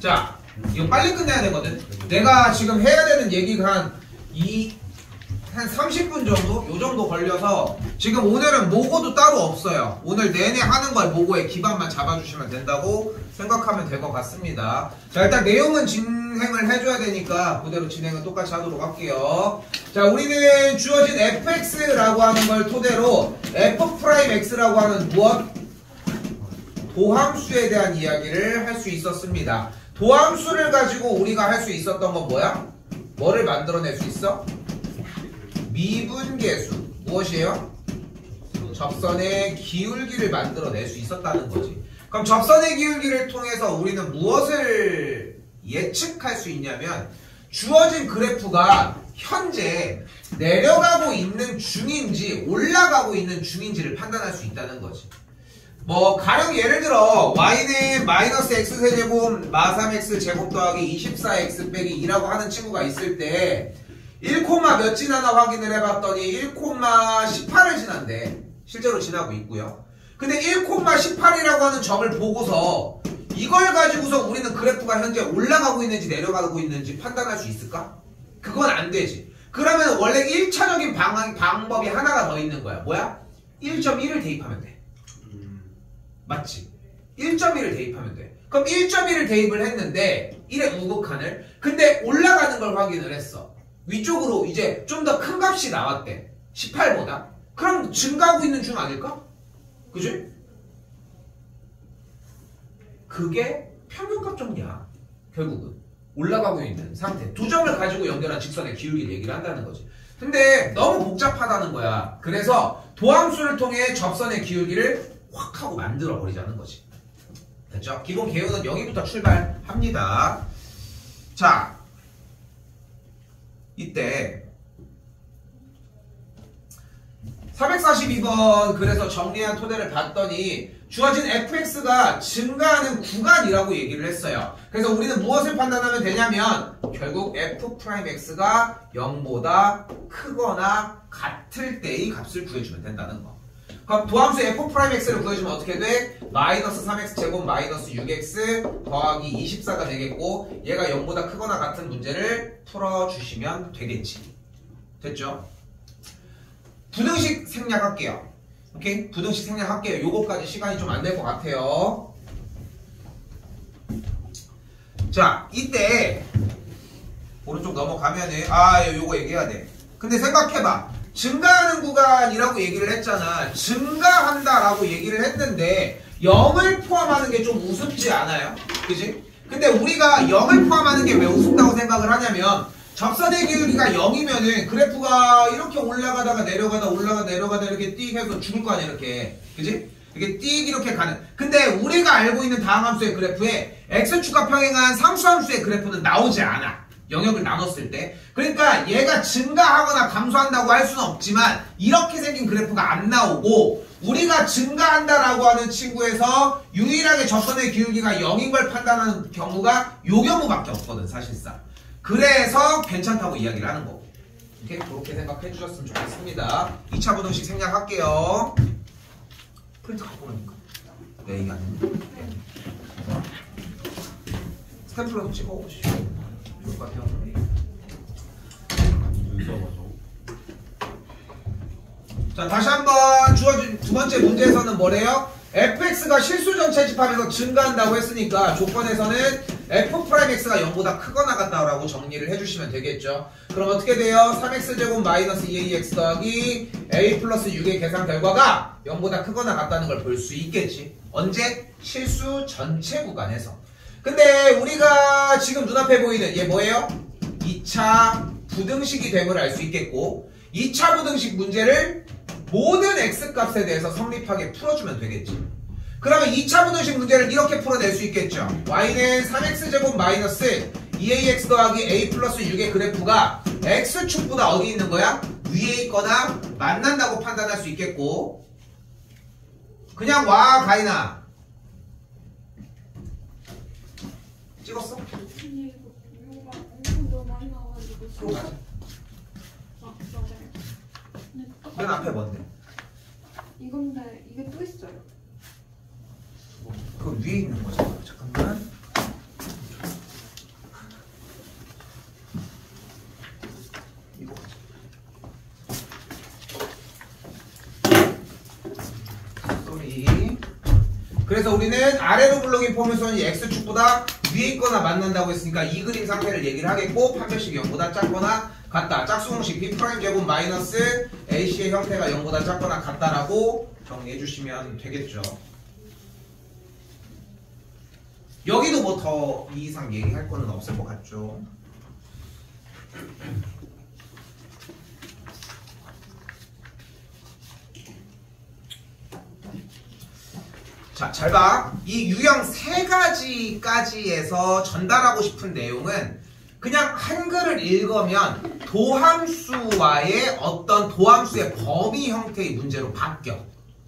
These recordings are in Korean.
자, 이거 빨리 끝내야 되거든. 내가 지금 해야 되는 얘기가 한 30분 정도? 요 정도 걸려서 지금 오늘은 모고도 따로 없어요. 오늘 내내 하는 걸 모고에 기반만 잡아주시면 된다고 생각하면 될 것 같습니다. 자, 일단 내용은 진행을 해줘야 되니까 그대로 진행은 똑같이 하도록 할게요. 자, 우리는 주어진 fx라고 하는 걸 토대로 f'x라고 하는 무엇? 도함수에 대한 이야기를 할 수 있었습니다. 도함수를 가지고 우리가 할 수 있었던 건 뭐야? 뭐를 만들어낼 수 있어? 미분계수. 무엇이에요? 접선의 기울기를 만들어낼 수 있었다는 거지. 그럼 접선의 기울기를 통해서 우리는 무엇을 예측할 수 있냐면 주어진 그래프가 현재 내려가고 있는 중인지 올라가고 있는 중인지를 판단할 수 있다는 거지. 뭐 가령 예를 들어 y는 마이너스 x세제곱 마3x 제곱 더하기 24x 빼기 2라고 하는 친구가 있을 때 1, 몇 지나나 확인을 해봤더니 1, 18을 지난대. 실제로 지나고 있고요. 근데 1, 18이라고 하는 점을 보고서 이걸 가지고서 우리는 그래프가 현재 올라가고 있는지 내려가고 있는지 판단할 수 있을까? 그건 안 되지. 그러면 원래 1차적인 방법이 하나가 더 있는 거야. 뭐야? 1.1을 대입하면 돼. 맞지? 1.1을 대입하면 돼. 그럼 1.1을 대입을 했는데 1의 우극한을 근데 올라가는 걸 확인을 했어. 위쪽으로 이제 좀 더 큰 값이 나왔대. 18보다. 그럼 증가하고 있는 중 아닐까? 그지? 그게 평균값 정리야. 결국은 올라가고 있는 상태. 두 점을 가지고 연결한 직선의 기울기를 얘기를 한다는 거지. 근데 너무 복잡하다는 거야. 그래서 도함수를 통해 접선의 기울기를 확 하고 만들어 버리자는 거지. 됐죠? 기본 개요는 여기부터 출발합니다. 자, 이때 442번 그래서 정리한 토대를 봤더니 주어진 fx가 증가하는 구간이라고 얘기를 했어요. 그래서 우리는 무엇을 판단하면 되냐면 결국 f'x가 0보다 크거나 같을 때의 값을 구해주면 된다는 거. 그럼 도함수 f'x를 구해주면 어떻게 돼? 마이너스 3x 제곱 마이너스 6x 더하기 24가 되겠고 얘가 0보다 크거나 같은 문제를 풀어주시면 되겠지. 됐죠? 부등식 생략할게요. 오케이? 부등식 생략할게요. 요거까지 시간이 좀 안 될 것 같아요. 자, 이때 오른쪽 넘어가면은 요거 얘기해야 돼. 근데 생각해봐. 증가하는 구간이라고 얘기를 했잖아. 증가한다라고 얘기를 했는데 0을 포함하는 게 좀 우습지 않아요? 그지? 근데 우리가 0을 포함하는 게 왜 우습다고 생각을 하냐면 접선의 기울기가 0이면은 그래프가 이렇게 올라가다가 내려가다 올라가다 내려가다 이렇게 띡 해서 죽을 거 아니야 이렇게. 그지? 이렇게 띡 이렇게 가는. 근데 우리가 알고 있는 다항함수의 그래프에 x축과 평행한 상수함수의 그래프는 나오지 않아. 영역을 나눴을 때. 그러니까 얘가 증가하거나 감소한다고 할 수는 없지만 이렇게 생긴 그래프가 안 나오고 우리가 증가한다라고 하는 친구에서 유일하게 접선의 기울기가 0인 걸 판단하는 경우가 요 경우밖에 없거든 사실상. 그래서 괜찮다고 이야기를 하는 거고. 이렇게 그렇게 생각해 주셨으면 좋겠습니다. 2차 부등식 생략할게요. 프린트 갖고 오니까 네, 이게 아닌데 스탬프로 찍어오시죠. 좋을 것 같아요. 자, 다시 한번 주어진 두 번째 문제에서는 뭐래요? fx가 실수 전체 집합에서 증가한다고 했으니까 조건에서는 f'x가 0보다 크거나 같다라고 정리를 해주시면 되겠죠. 그럼 어떻게 돼요? 3x제곱 마이너스 2ax 더하기 a 플러스 6의 계산 결과가 0보다 크거나 같다는 걸 볼 수 있겠지. 언제? 실수 전체 구간에서. 근데 우리가 지금 눈앞에 보이는 얘 뭐예요? 2차 부등식이 됨을 알 수 있겠고 2차 부등식 문제를 모든 x값에 대해서 성립하게 풀어주면 되겠지. 그러면 2차 부등식 문제를 이렇게 풀어낼 수 있겠죠. y는 3x제곱 마이너스 2ax 더하기 a 플러스 6의 그래프가 x축보다 어디 있는 거야? 위에 있거나 만난다고 판단할 수 있겠고 그냥 와 가인아 찍었어? 아니 이거 너무 많이 나와가지고 그럼 가자. 맞아요. 맨 앞에 뭔데? 이건데 이게 또 있어요. 그 위에 있는 거잖아. 잠깐만. 그래서 우리는 아래로 블록인 포물선이 x축보다 위에 있거나 만난다고 했으니까 이 그림 상태를 얘기를 하겠고 판별식이 0보다 작거나 같다. 짝수공식 B'제곱 마이너스 AC의 형태가 0보다 작거나 같다라고 정리해 주시면 되겠죠. 여기도 뭐 더 이 이상 얘기할 거는 없을 것 같죠. 자, 잘 봐. 이 유형 세 가지까지에서 전달하고 싶은 내용은 그냥 한글을 읽으면 도함수와의 어떤 도함수의 범위 형태의 문제로 바뀌어.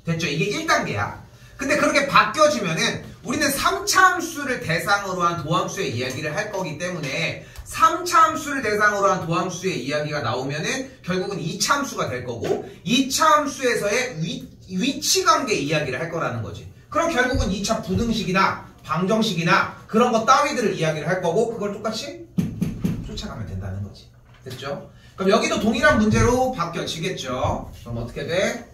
됐죠? 이게 1단계야. 근데 그렇게 바뀌어지면은 우리는 3차 함수를 대상으로 한 도함수의 이야기를 할 거기 때문에 3차 함수를 대상으로 한 도함수의 이야기가 나오면은 결국은 2차 함수가 될 거고 2차 함수에서의 위치관계 이야기를 할 거라는 거지. 그럼 결국은 2차 부등식이나 방정식이나 그런 거 따위들을 이야기를 할 거고 그걸 똑같이 쫓아가면 된다는 거지. 됐죠? 그럼 여기도 동일한 문제로 바뀌어지겠죠. 그럼 어떻게 돼?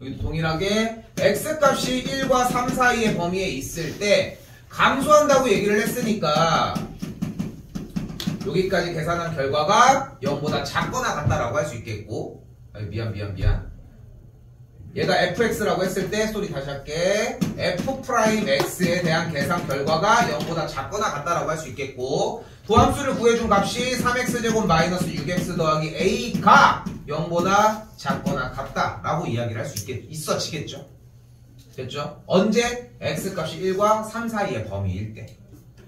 여기도 동일하게 x값이 1과 3 사이의 범위에 있을 때 감소한다고 얘기를 했으니까 여기까지 계산한 결과가 0보다 작거나 같다라고 할 수 있겠고 미안 얘가 fx라고 했을 때 소리 다시 할게. f'x에 대한 계산 결과가 0보다 작거나 같다라고 할 수 있겠고 도함수를 구해준 값이 3x제곱 마이너스 6x 더하기 a가 0보다 작거나 같다라고 이야기를 할 수 있어지겠죠. 됐죠? 언제? x값이 1과 3 사이의 범위일 때.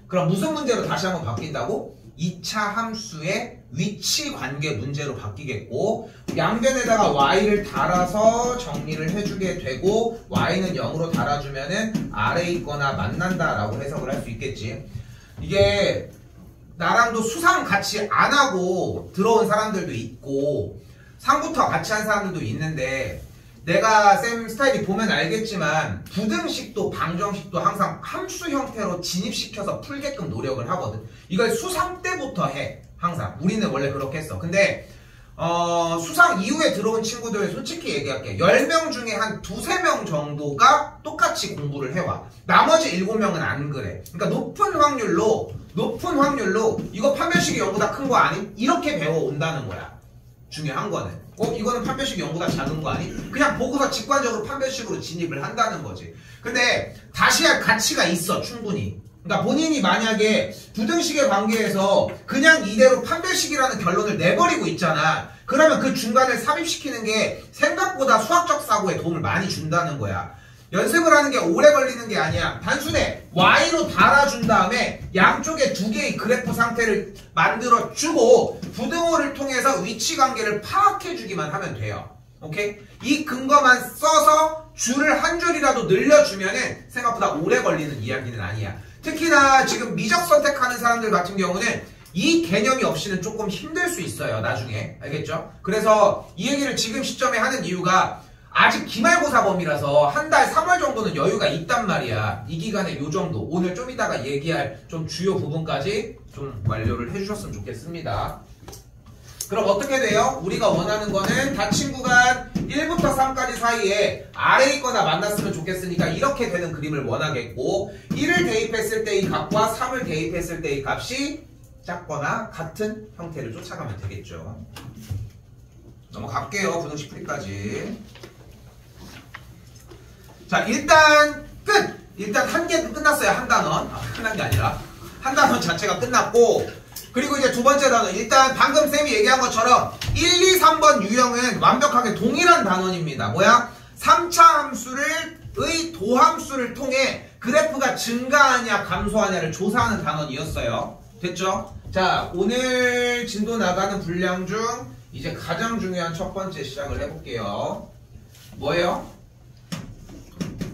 그럼 무슨 문제로 다시 한번 바뀐다고? 2차 함수의 위치 관계 문제로 바뀌겠고 양변에다가 y를 달아서 정리를 해주게 되고 y는 0으로 달아주면은 아래에 있거나 만난다라고 해석을 할 수 있겠지. 이게 나랑도 수상 같이 안 하고 들어온 사람들도 있고 상부터 같이 한 사람들도 있는데 내가 쌤 스타일이 보면 알겠지만 부등식도 방정식도 항상 함수 형태로 진입시켜서 풀게끔 노력을 하거든. 이걸 수상 때부터 해. 항상 우리는 원래 그렇게 했어. 근데 수상 이후에 들어온 친구들 솔직히 얘기할게. 10명 중에 한 2~3명 정도가 똑같이 공부를 해와. 나머지 7명은 안 그래. 그러니까 높은 확률로 이거 판별식이 0보다 큰 거 아니? 이렇게 배워온다는 거야. 중요한 거는 이거는 판별식이 0보다 작은 거 아니? 그냥 보고서 직관적으로 판별식으로 진입을 한다는 거지. 근데 다시 할 가치가 있어 충분히. 그러니까 본인이 만약에 부등식의 관계에서 그냥 이대로 판별식이라는 결론을 내버리고 있잖아. 그러면 그 중간을 삽입시키는 게 생각보다 수학적 사고에 도움을 많이 준다는 거야. 연습을 하는 게 오래 걸리는 게 아니야. 단순히 y로 달아준 다음에 양쪽에 2개의 그래프 상태를 만들어주고 부등호를 통해서 위치관계를 파악해주기만 하면 돼요. 오케이? 이 근거만 써서 줄을 한 줄이라도 늘려주면은 생각보다 오래 걸리는 이야기는 아니야. 특히나 지금 미적 선택하는 사람들 같은 경우는 이 개념이 없이는 조금 힘들 수 있어요. 나중에. 알겠죠? 그래서 이 얘기를 지금 시점에 하는 이유가 아직 기말고사 범위라서 한 달 3월 정도는 여유가 있단 말이야. 이 기간에 요 정도 오늘 좀 이따가 얘기할 좀 주요 부분까지 좀 완료를 해주셨으면 좋겠습니다. 그럼 어떻게 돼요? 우리가 원하는 거는 닫힌 구간 1부터 3까지 사이에 아래에 있거나 만났으면 좋겠으니까 이렇게 되는 그림을 원하겠고 1을 대입했을 때 이 값과 3을 대입했을 때 이 값이 작거나 같은 형태를 쫓아가면 되겠죠. 넘어갈게요. 부등식 풀이까지. 자, 일단 끝! 일단 한 개 끝났어요. 한 단원. 끝난 게 아니라 한 단원 자체가 끝났고 그리고 이제 두 번째 단원. 일단 방금 쌤이 얘기한 것처럼 1, 2, 3번 유형은 완벽하게 동일한 단원입니다. 뭐야? 3차 함수의 도함수를 통해 그래프가 증가하냐 감소하냐를 조사하는 단원이었어요. 됐죠? 자, 오늘 진도 나가는 분량 중 이제 가장 중요한 첫 번째 시작을 해볼게요. 뭐예요?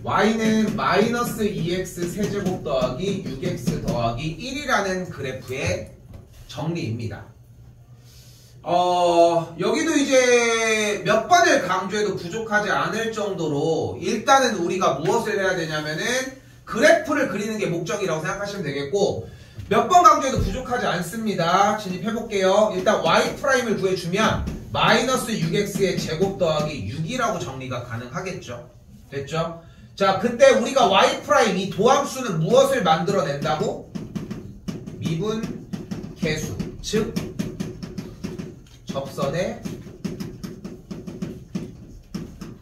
y는 마이너스 2x 세제곱 더하기 6x 더하기 1이라는 그래프의 정리입니다. 여기도 이제 몇 번을 강조해도 부족하지 않을 정도로 일단은 우리가 무엇을 해야 되냐면은 그래프를 그리는 게 목적이라고 생각하시면 되겠고 몇 번 강조해도 부족하지 않습니다. 진입해볼게요. 일단 y'을 구해주면 마이너스 6x의 제곱 더하기 6이라고 정리가 가능하겠죠. 됐죠? 자, 그때 우리가 y' 이 도함수는 무엇을 만들어낸다고? 미분 계수, 즉 접선의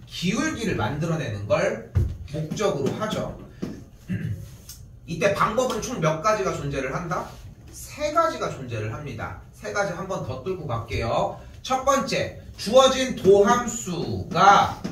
기울기를 만들어내는 걸 목적으로 하죠. 이때 방법은 총 몇 가지가 존재를 한다? 세 가지가 존재를 합니다. 세 가지 한 번 더 뚫고 갈게요. 첫 번째, 주어진 도함수가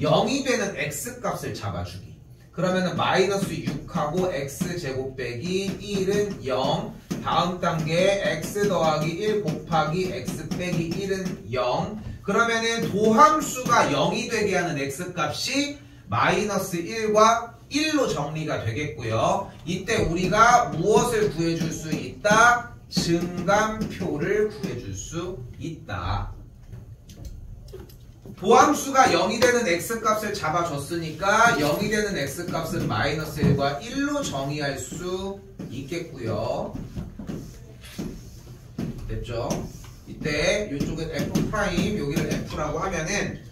0이 되는 x값을 잡아주기. 그러면은 마이너스 6하고 x제곱 빼기 1은 0. 다음 단계 x 더하기 1 곱하기 x 빼기 1은 0. 그러면은 도함수가 0이 되게 하는 x값이 마이너스 1과 1로 정리가 되겠고요. 이때 우리가 무엇을 구해줄 수 있다? 증감표를 구해줄 수 있다. 도함수가 0이 되는 x값을 잡아줬으니까 0이 되는 x값은 마이너스 1과 1로 정의할 수 있겠고요. 됐죠? 이때 이쪽은 f', 여기를 f라고 하면은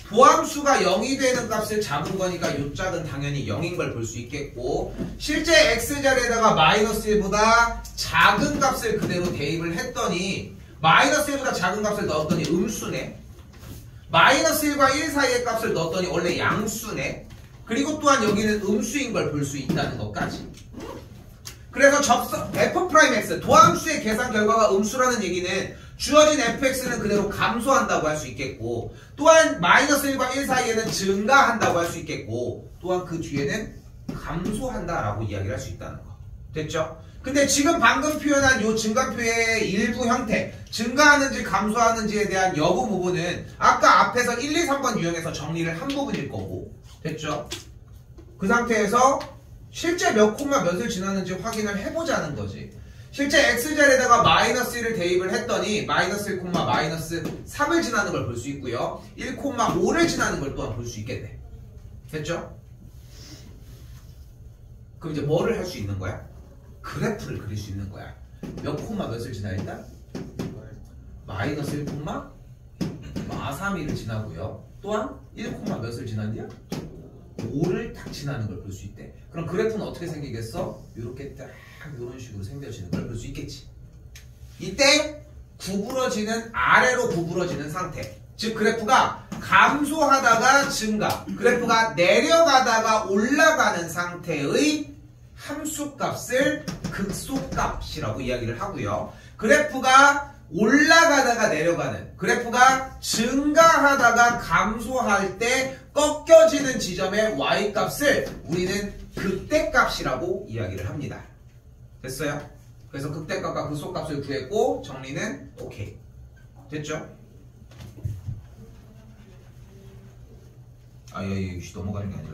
도함수가 0이 되는 값을 잡은 거니까 이 짝은 당연히 0인 걸 볼 수 있겠고, 실제 x자리에다가 마이너스 1보다 작은 값을 그대로 대입을 했더니 마이너스 1보다 작은 값을 넣었더니 음수네. 마이너스 1과 1 사이의 값을 넣었더니 원래 양수네. 그리고 또한 여기는 음수인 걸 볼 수 있다는 것까지. 그래서 f'x 도함수의 계산 결과가 음수라는 얘기는 주어진 fx는 그대로 감소한다고 할 수 있겠고, 또한 마이너스 1과 1 사이에는 증가한다고 할 수 있겠고, 또한 그 뒤에는 감소한다라고 이야기를 할 수 있다는 거. 됐죠? 근데 지금 방금 표현한 이 증가표의 일부 형태, 증가하는지 감소하는지에 대한 여부 부분은 아까 앞에서 1, 2, 3번 유형에서 정리를 한 부분일 거고, 됐죠? 그 상태에서 실제 몇 콤마 몇을 지났는지 확인을 해보자는 거지. 실제 x자리에다가 마이너스 1을 대입을 했더니 마이너스 1, 마이너스 3을 지나는 걸 볼 수 있고요. 1, 5를 지나는 걸 또한 볼 수 있겠네. 됐죠? 그럼 이제 뭐를 할 수 있는 거야? 그래프를 그릴 수 있는 거야. 몇 콤마 몇을 지나있다? 마이너스 1, 마3을 지나고요. 또한 1, 몇을 지났냐? 5를 딱 지나는 걸 볼 수 있대. 그럼 그래프는 어떻게 생기겠어? 이렇게 딱 이런 식으로 생겨지는 걸 볼 수 있겠지. 이때 구부러지는, 아래로 구부러지는 상태, 즉 그래프가 감소하다가 증가, 그래프가 내려가다가 올라가는 상태의 함수값을 극소값이라고 이야기를 하고요. 그래프가 올라가다가 내려가는, 그래프가 증가하다가 감소할 때 꺾여지는 지점의 y값을 우리는 극대값이라고 이야기를 합니다. 됐어요? 그래서 극대값과 극소값을 구했고 정리는 오케이. 됐죠? 여기 넘어가는 게 아니라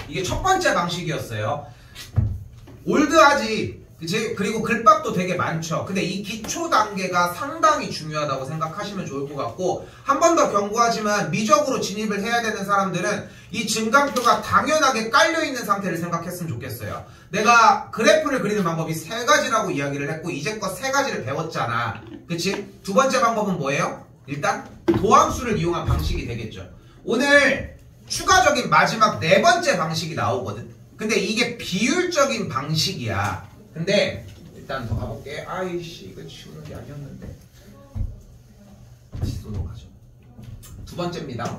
이게 첫 번째 방식이었어요. 올드하지, 그치? 그리고 글밥도 되게 많죠. 근데 이 기초 단계가 상당히 중요하다고 생각하시면 좋을 것 같고, 한 번 더 경고하지만 미적으로 진입을 해야 되는 사람들은 이 증감표가 당연하게 깔려있는 상태를 생각했으면 좋겠어요. 내가 그래프를 그리는 방법이 세 가지라고 이야기를 했고 이제껏 세 가지를 배웠잖아. 그치? 두 번째 방법은 뭐예요? 일단 도함수를 이용한 방식이 되겠죠. 오늘 추가적인 마지막 네 번째 방식이 나오거든. 근데 이게 비율적인 방식이야. 근데 일단 더 가볼게. 아이씨, 이거 치우는 게 아니었는데. 다시 또 넘어가죠. 두 번째입니다.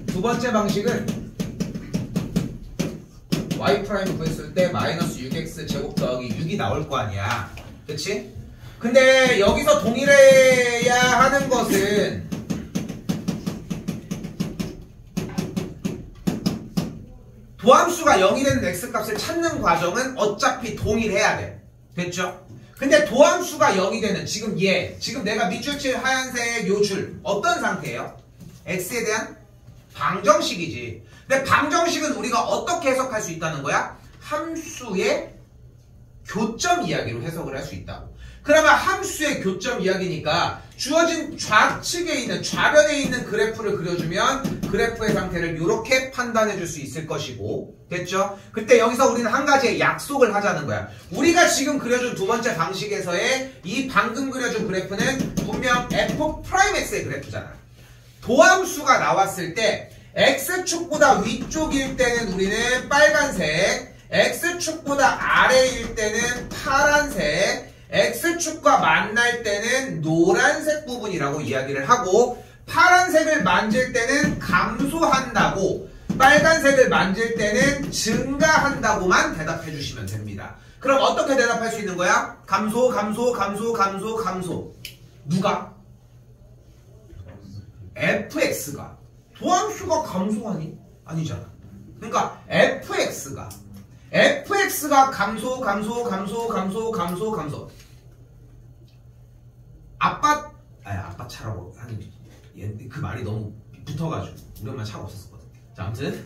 두 번째 방식은 y' 구했을 때 마이너스 6x 제곱 더하기 6이 나올 거 아니야. 그치? 근데 여기서 동일해야 하는 것은 도함수가 0이 되는 x값을 찾는 과정은 어차피 동일해야 돼. 됐죠? 근데 도함수가 0이 되는 지금 지금 내가 밑줄 칠 하얀색 요 줄 어떤 상태예요? x에 대한 방정식이지. 근데 방정식은 우리가 어떻게 해석할 수 있다는 거야? 함수의 교점 이야기로 해석을 할 수 있다고. 그러면 함수의 교점 이야기니까 주어진 좌측에 있는, 좌변에 있는 그래프를 그려주면 그래프의 상태를 이렇게 판단해 줄 수 있을 것이고, 됐죠? 그때 여기서 우리는 한 가지의 약속을 하자는 거야. 우리가 지금 그려준 두 번째 방식에서의 이 방금 그려준 그래프는 분명 f'x의 그래프잖아. 도함수가 나왔을 때 x축보다 위쪽일 때는 우리는 빨간색, x축보다 아래일 때는 파란색, x축과 만날 때는 노란색 부분이라고 이야기를 하고, 파란색을 만질 때는 감소한다고, 빨간색을 만질 때는 증가한다고만 대답해 주시면 됩니다. 그럼 어떻게 대답할 수 있는 거야? 감소, 감소, 감소, 감소, 감소. 누가? fx가. 도함수가 감소하니? 아니잖아. 그러니까 fx가 감소, 감소, 감소, 감소, 감소, 감소. 아빠 차라고 하는 그 말이 너무 붙어가지고 우리 엄마 차가 없었거든. 자, 아무튼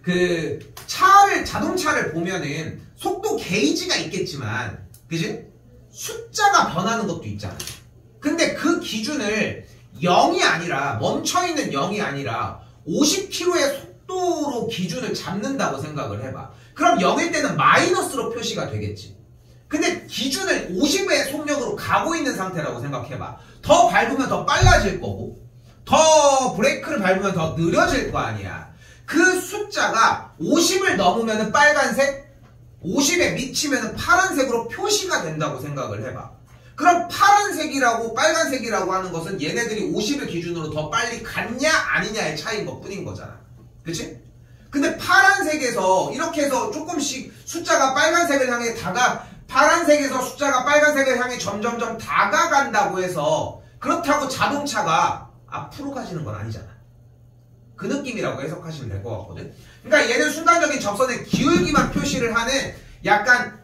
그 자동차를 보면은 속도 게이지가 있겠지만, 그지? 숫자가 변하는 것도 있잖아. 근데 그 기준을 0이 아니라, 멈춰있는 0이 아니라 50km의 속도로 기준을 잡는다고 생각을 해봐. 그럼 0일 때는 마이너스로 표시가 되겠지. 근데 기준을 50의 속력으로 가고 있는 상태라고 생각해봐. 더 밟으면 더 빨라질 거고, 더 브레이크를 밟으면 더 느려질 거 아니야. 그 숫자가 50을 넘으면 빨간색, 50에 미치면 파란색으로 표시가 된다고 생각을 해봐. 그럼 파란색이라고 빨간색이라고 하는 것은 얘네들이 50을 기준으로 더 빨리 갔냐 아니냐의 차이인 것 뿐인 거잖아. 그치? 근데 파란색에서 이렇게 해서 조금씩 숫자가 빨간색을 향해 파란색에서 숫자가 빨간색을 향해 점점점 다가간다고 해서, 그렇다고 자동차가 앞으로 가지는 건 아니잖아. 그 느낌이라고 해석하시면 될 것 같거든. 그러니까 얘는 순간적인 접선의 기울기만 표시를 하는 약간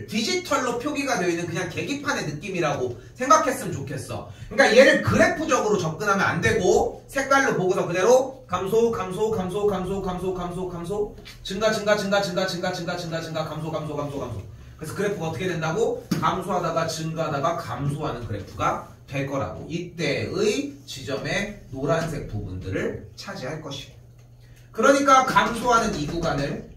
디지털로 표기가 되어 있는 그냥 계기판의 느낌이라고 생각했으면 좋겠어. 그러니까 얘를 그래프적으로 접근하면 안 되고, 색깔로 보고서 그대로 감소, 감소, 감소, 감소, 감소, 감소, 감소, 증가, 증가, 증가, 증가, 증가, 증가, 증가, 증가, 감소, 감소, 감소, 감소. 그래서 그래프가 어떻게 된다고? 감소하다가 증가하다가 감소하는 그래프가 될 거라고. 이때의 지점의 노란색 부분들을 차지할 것이고. 그러니까 감소하는 이 구간을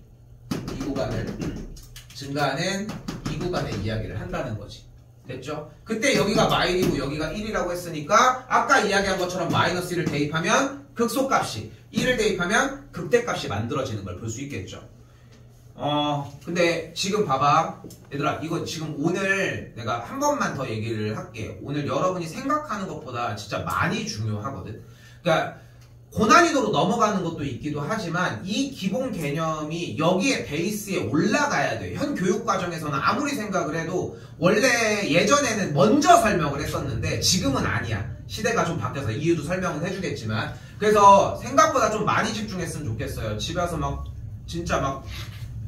증가하는 이 구간의 이야기를 한다는 거지. 됐죠? 그때 여기가 마일이고 여기가 1이라고 했으니까 아까 이야기한 것처럼 마이너스 1을 대입하면 극소값이, 1을 대입하면 극대값이 만들어지는 걸 볼 수 있겠죠. 근데 지금 봐봐. 얘들아, 이거 지금 오늘 내가 한 번만 더 얘기를 할게. 오늘 여러분이 생각하는 것보다 진짜 많이 중요하거든. 그러니까 고난이도로 넘어가는 것도 있기도 하지만 이 기본 개념이 여기에 베이스에 올라가야 돼. 현 교육과정에서는 아무리 생각을 해도 원래 예전에는 먼저 설명을 했었는데 지금은 아니야. 시대가 좀 바뀌어서 이유도 설명은 해주겠지만, 그래서 생각보다 좀 많이 집중했으면 좋겠어요. 집에 와서 막 진짜 막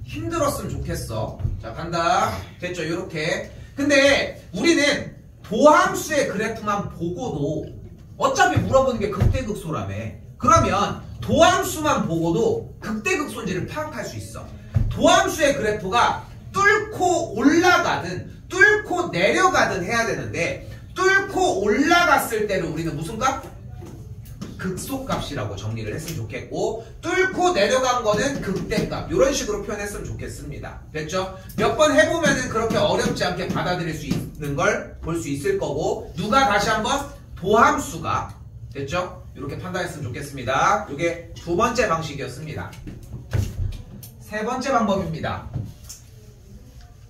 힘들었으면 좋겠어. 자, 간다. 됐죠? 요렇게. 근데 우리는 도함수의 그래프만 보고도 어차피 물어보는 게 극대극소라며. 그러면 도함수만 보고도 극대극소인지를 파악할 수 있어. 도함수의 그래프가 뚫고 올라가든 뚫고 내려가든 해야 되는데, 뚫고 올라갔을 때를 우리는 무슨 값? 극소값이라고 정리를 했으면 좋겠고, 뚫고 내려간 거는 극대값, 이런 식으로 표현했으면 좋겠습니다. 됐죠? 몇 번 해보면은 그렇게 어렵지 않게 받아들일 수 있는 걸 볼 수 있을 거고, 누가 다시 한번 도함수가, 됐죠? 이렇게 판단했으면 좋겠습니다. 이게 두 번째 방식이었습니다. 세 번째 방법입니다.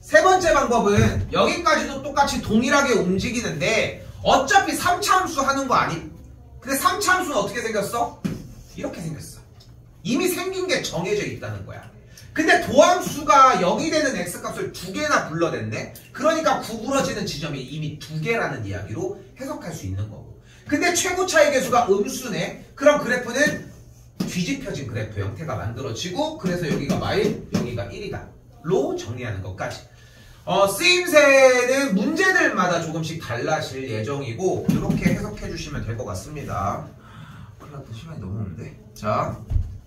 세 번째 방법은 여기까지도 똑같이 동일하게 움직이는데 어차피 3차함수 하는 거 아니? 근데 3차함수는 어떻게 생겼어? 이렇게 생겼어. 이미 생긴 게 정해져 있다는 거야. 근데 도함수가 0이 되는 x값을 두 개나 불러냈네? 그러니까 구부러지는 지점이 이미 두 개라는 이야기로 해석할 수 있는 거고. 근데 최고차의 개수가 음수네? 그럼 그래프는 뒤집혀진 그래프 형태가 만들어지고, 그래서 여기가 마일, 여기가 1이다 로 정리하는 것까지. 쓰임새는 문제들마다 조금씩 달라질 예정이고, 이렇게 해석해 주시면 될 것 같습니다. 큰일 났다, 시간이 너무 없는데. 자,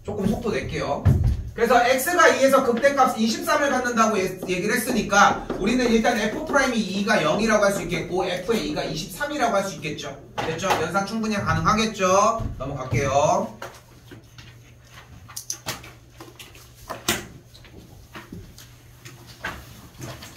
조금 속도 낼게요. 그래서 x가 2에서 극대값 23을 갖는다고 얘기를 했으니까 우리는 일단 f'이 2가 0이라고 할 수 있겠고 f의 2가 23이라고 할 수 있겠죠. 됐죠? 연산 충분히 가능하겠죠? 넘어갈게요.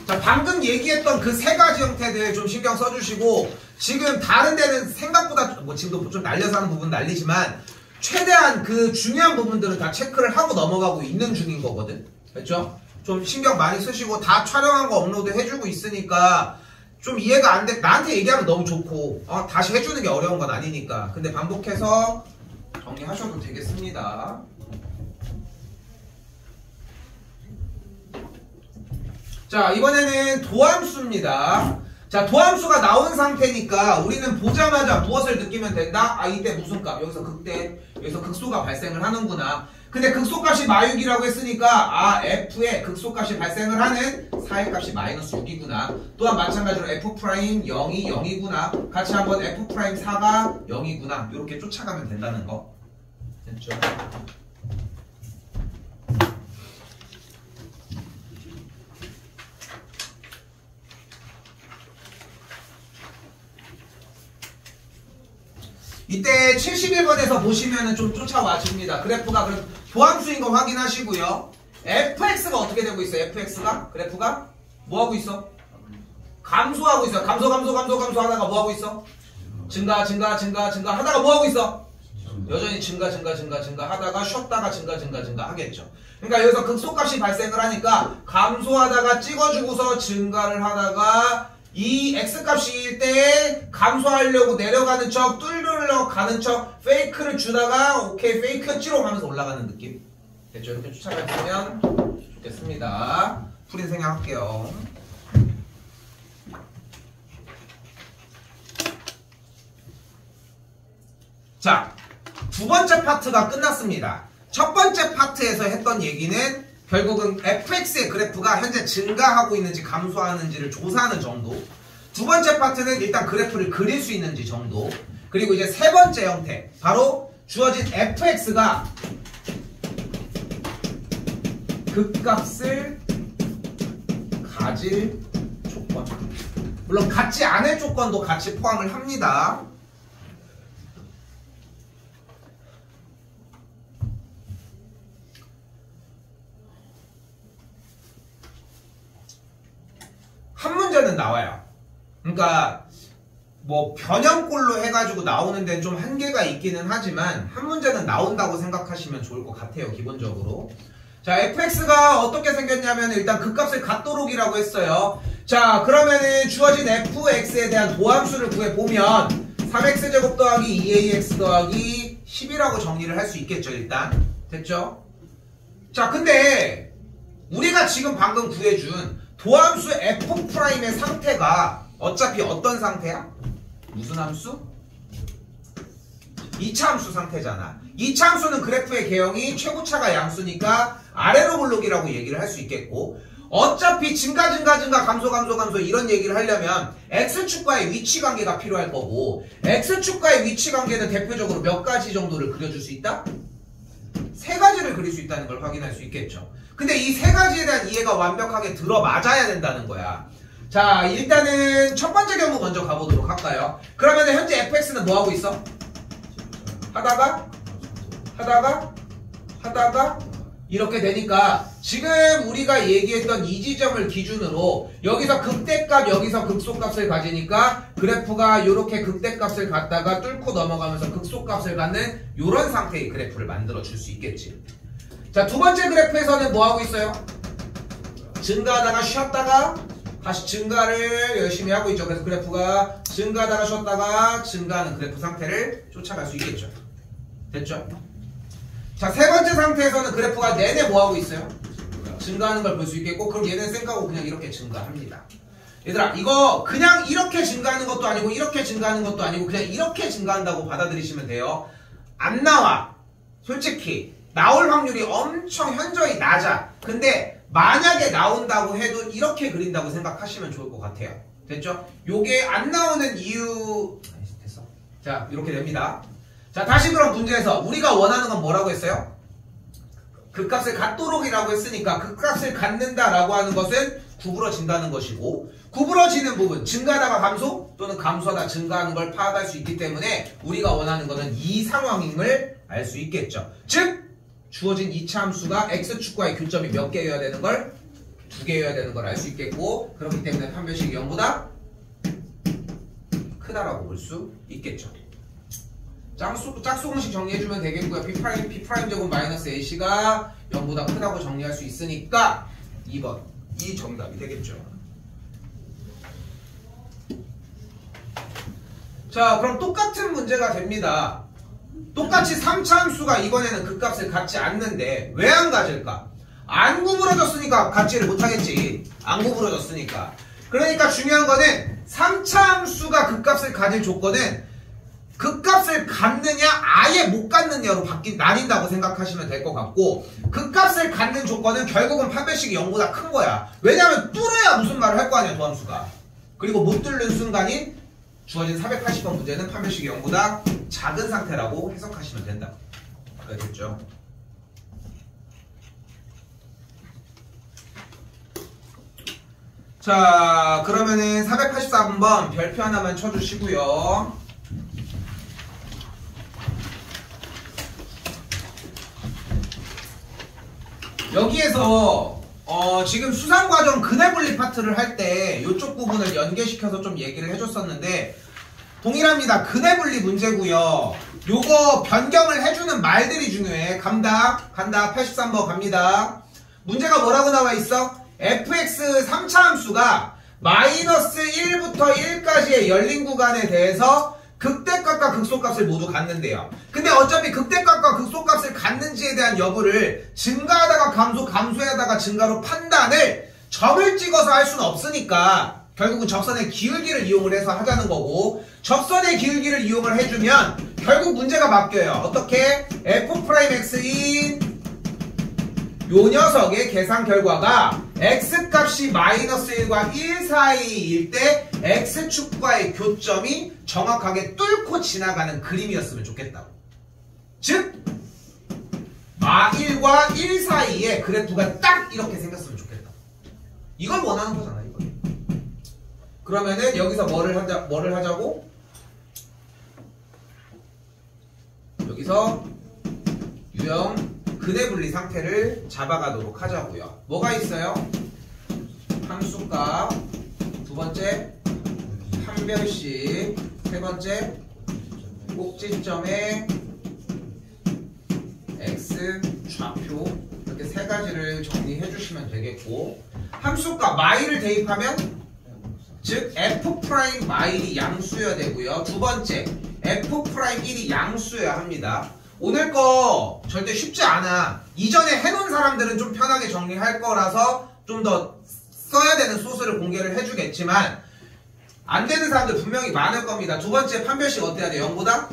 자, 방금 얘기했던 그 세 가지 형태들 좀 신경 써주시고, 지금 다른 데는 생각보다 뭐 지금도 좀 날려서 하는 부분 날리지만 최대한 그 중요한 부분들은 다 체크를 하고 넘어가고 있는 중인 거거든. 그렇죠? 좀 신경 많이 쓰시고 다 촬영한 거 업로드 해주고 있으니까 좀 이해가 안 돼. 나한테 얘기하면 너무 좋고 다시 해주는 게 어려운 건 아니니까. 근데 반복해서 정리하셔도 되겠습니다. 자, 이번에는 도함수입니다. 자, 도함수가 나온 상태니까 우리는 보자마자 무엇을 느끼면 된다? 아, 이때 무슨 값? 여기서 극대, 여기서 극소가 발생을 하는구나. 근데 극소값이 마육이라고 했으니까 F에 극소값이 발생을 하는 4의 값이 마이너스 6이구나. 또한 마찬가지로 F' 0이 0이구나. 같이 한번 F' 4가 0이구나. 이렇게 쫓아가면 된다는 거. 됐죠? 이때 71번에서 보시면은 좀 쫓아와 줍니다. 그래프가 도함수인 거 확인하시고요. fx가 어떻게 되고 있어요? fx가? 그래프가? 뭐 하고 있어? 감소하고 있어. 감소 하다가 뭐 하고 있어? 증가 하다가 뭐 하고 있어? 여전히 증가 하다가 쉬었다가 증가 하겠죠. 그러니까 여기서 극소값이 발생을 하니까 감소하다가 찍어주고서 증가를 하다가 이 x값일 때 감소하려고 내려가는 척 뚫으려고 가는 척 페이크를 주다가 오케이 페이크였지로 하면서 올라가는 느낌. 됐죠? 이렇게 쫓아가시면 좋겠습니다. 풀인 생략할게요. 자, 두 번째 파트가 끝났습니다. 첫 번째 파트에서 했던 얘기는 결국은 fx의 그래프가 현재 증가하고 있는지 감소하는지를 조사하는 정도. 두 번째 파트는 일단 그래프를 그릴 수 있는지 정도. 그리고 이제 세 번째 형태, 바로 주어진 fx가 극값을 가질 조건. 물론 갖지 않을 조건도 같이 포함을 합니다. 한 문제는 나와요. 그러니까 뭐 변형꼴로 해가지고 나오는 데는 좀 한계가 있기는 하지만 한 문제는 나온다고 생각하시면 좋을 것 같아요. 기본적으로. 자, fx가 어떻게 생겼냐면 일단 극값을 갖도록이라고 했어요. 자, 그러면은 주어진 fx에 대한 도함수를 구해보면 3x제곱 더하기 2ax 더하기 10이라고 정리를 할 수 있겠죠. 일단 됐죠? 자, 근데 우리가 지금 방금 구해준 도함수 f'의 상태가 어차피 어떤 상태야? 무슨 함수? 2차 함수 상태잖아. 2차 함수는 그래프의 개형이 최고차가 양수니까 아래로 블록이라고 얘기를 할 수 있겠고, 어차피 증가 감소 이런 얘기를 하려면 x축과의 위치관계가 필요할 거고, x축과의 위치관계는 대표적으로 몇 가지 정도를 그려줄 수 있다? 세 가지를 그릴 수 있다는 걸 확인할 수 있겠죠. 근데 이 세 가지에 대한 이해가 완벽하게 들어맞아야 된다는 거야. 자, 일단은 첫 번째 경우 먼저 가보도록 할까요? 그러면 현재 fx는 뭐 하고 있어? 하다가 이렇게 되니까 지금 우리가 얘기했던 이 지점을 기준으로 여기서 극대값 여기서 극소값을 가지니까 그래프가 이렇게 극대값을 갖다가 뚫고 넘어가면서 극소값을 갖는 이런 상태의 그래프를 만들어 줄 수 있겠지. 자, 두 번째 그래프에서는 뭐 하고 있어요? 증가하다가 쉬었다가 다시 증가를 열심히 하고 있죠. 그래서 그래프가 증가하다가 쉬었다가 증가하는 그래프 상태를 쫓아갈 수 있겠죠. 됐죠? 자, 세 번째 상태에서는 그래프가 내내 뭐 하고 있어요? 증가하는 걸 볼 수 있겠고, 그럼 얘는 쌩까고 그냥 이렇게 증가합니다. 얘들아, 이거 그냥 이렇게 증가하는 것도 아니고 이렇게 증가하는 것도 아니고 그냥 이렇게 증가한다고 받아들이시면 돼요. 안 나와. 솔직히 나올 확률이 엄청 현저히 낮아. 근데 만약에 나온다고 해도 이렇게 그린다고 생각하시면 좋을 것 같아요. 됐죠? 요게 안 나오는 이유 됐어. 자, 이렇게 됩니다. 자, 다시 그럼 문제에서 우리가 원하는 건 뭐라고 했어요? 극값을 갖도록이라고 했으니까 극값을 갖는다라고 하는 것은 구부러진다는 것이고, 구부러지는 부분, 증가하다가 감소 또는 감소하다 증가하는 걸 파악할 수 있기 때문에 우리가 원하는 것은 이 상황임을 알 수 있겠죠. 즉 주어진 2차 함수가 x축과의 교점이 몇 개여야 되는 걸? 2개여야 되는 걸 알 수 있겠고, 그렇기 때문에 판별식이 0보다 크다라고 볼 수 있겠죠. 짝수공식 정리해주면 되겠고요. B'P' 제곱 마이너스 AC가 0보다 크다고 정리할 수 있으니까 2번 이 정답이 되겠죠. 자, 그럼 똑같은 문제가 됩니다. 똑같이 3차 함수가 이번에는 그 값을 갖지 않는데 왜 안 가질까? 안 구부러졌으니까 갖지를 못하겠지. 안 구부러졌으니까. 그러니까 중요한 거는 3차 함수가 그 값을 가질 조건은 그 값을 갖느냐 아예 못 갖느냐로 나뉜다고 생각하시면 될 것 같고, 그 값을 갖는 조건은 결국은 판별식이 0보다 큰 거야. 왜냐하면 뚫어야 무슨 말을 할 거 아니야, 도함수가. 그리고 못 뚫는 순간인 주어진 480번 문제는 판별식이 0보다 작은 상태라고 해석하시면 된다. 알겠죠? 자, 그러면은 484번 별표 하나만 쳐주시고요. 여기에서 지금 수상과정 근해분리 파트를 할 때 이쪽 부분을 연계시켜서 좀 얘기를 해줬었는데 동일합니다. 근해분리 문제고요. 요거 변경을 해주는 말들이 중요해. 간다 83번 갑니다. 문제가 뭐라고 나와 있어? fx 3차 함수가 마이너스 1부터 1까지의 열린 구간에 대해서 극대값과 극소값을 모두 갖는데요. 근데 어차피 극대값과 극소값을 갖는지에 대한 여부를 증가하다가 감소하다가 증가로 판단을 점을 찍어서 할 수는 없으니까 결국은 접선의 기울기를 이용을 해서 하자는 거고, 접선의 기울기를 이용을 해주면 결국 문제가 바뀌어요. 어떻게? f'x인 요 녀석의 계산 결과가 x값이 마이너스 1과 1 사이일 때 x축과의 교점이 정확하게 뚫고 지나가는 그림이었으면 좋겠다고. 즉 마1과 1 사이에 그래프가 딱 이렇게 생겼으면 좋겠다. 이걸 원하는 거잖아, 이거. 그러면은 여기서 뭐를 하자고? 여기서 유형 근해분리 상태를 잡아가도록 하자고요. 뭐가 있어요? 함수값, 두 번째 판별식, 세 번째 꼭지점의 x 좌표, 이렇게 세 가지를 정리해 주시면 되겠고, 함수값 마일을 대입하면 즉 f' 마일이 양수여야 되고요. 두 번째 f'1이 양수여야 합니다. 오늘 거 절대 쉽지 않아. 이전에 해놓은 사람들은 좀 편하게 정리할 거라서 좀 더 써야 되는 소스를 공개를 해주겠지만 안 되는 사람들 분명히 많을 겁니다. 두 번째 판별식 어때야 돼? 0보다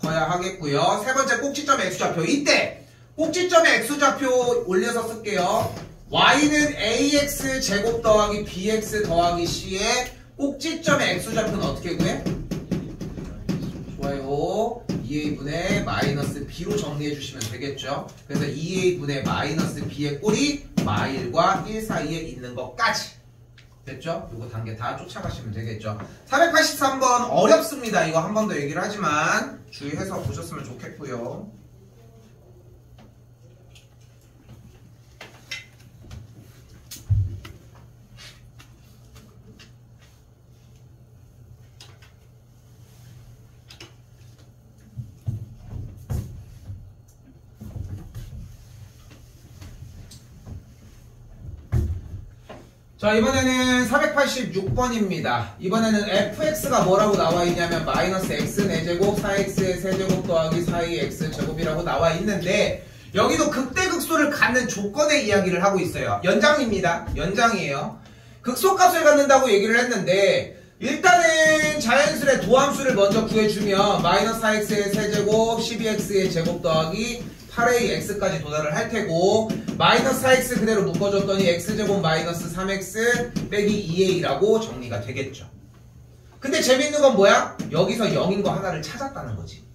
커야 하겠고요. 세 번째 꼭지점의 x좌표. 이때 꼭지점의 x좌표 올려서 쓸게요. y는 ax 제곱 더하기 bx 더하기 c의 꼭지점의 x좌표는 어떻게 구해? 좋아요. 2a분의 마이너스 b로 정리해 주시면 되겠죠. 그래서 2a분의 마이너스 b의 꼴이 마1과 1 사이에 있는 것까지 됐죠? 요거 단계 다 쫓아가시면 되겠죠. 483번 어렵습니다. 이거 한 번 더 얘기를 하지만 주의해서 보셨으면 좋겠고요. 자, 이번에는 486번입니다. 이번에는 fx가 뭐라고 나와 있냐면 마이너스 x 4제곱 4x의 세제곱 더하기 4x 제곱이라고 나와 있는데 여기도 극대극소를 갖는 조건의 이야기를 하고 있어요. 연장입니다. 연장이에요. 극소값을 갖는다고 얘기를 했는데 일단은 자연수의 도함수를 먼저 구해주면 마이너스 4x의 세제곱 12x의 제곱 더하기 8ax까지 도달을 할 테고 마이너스 4x 그대로 묶어줬더니 x제곱 마이너스 3x 빼기 2a라고 정리가 되겠죠. 근데 재밌는 건 뭐야? 여기서 0인 거 하나를 찾았다는 거지.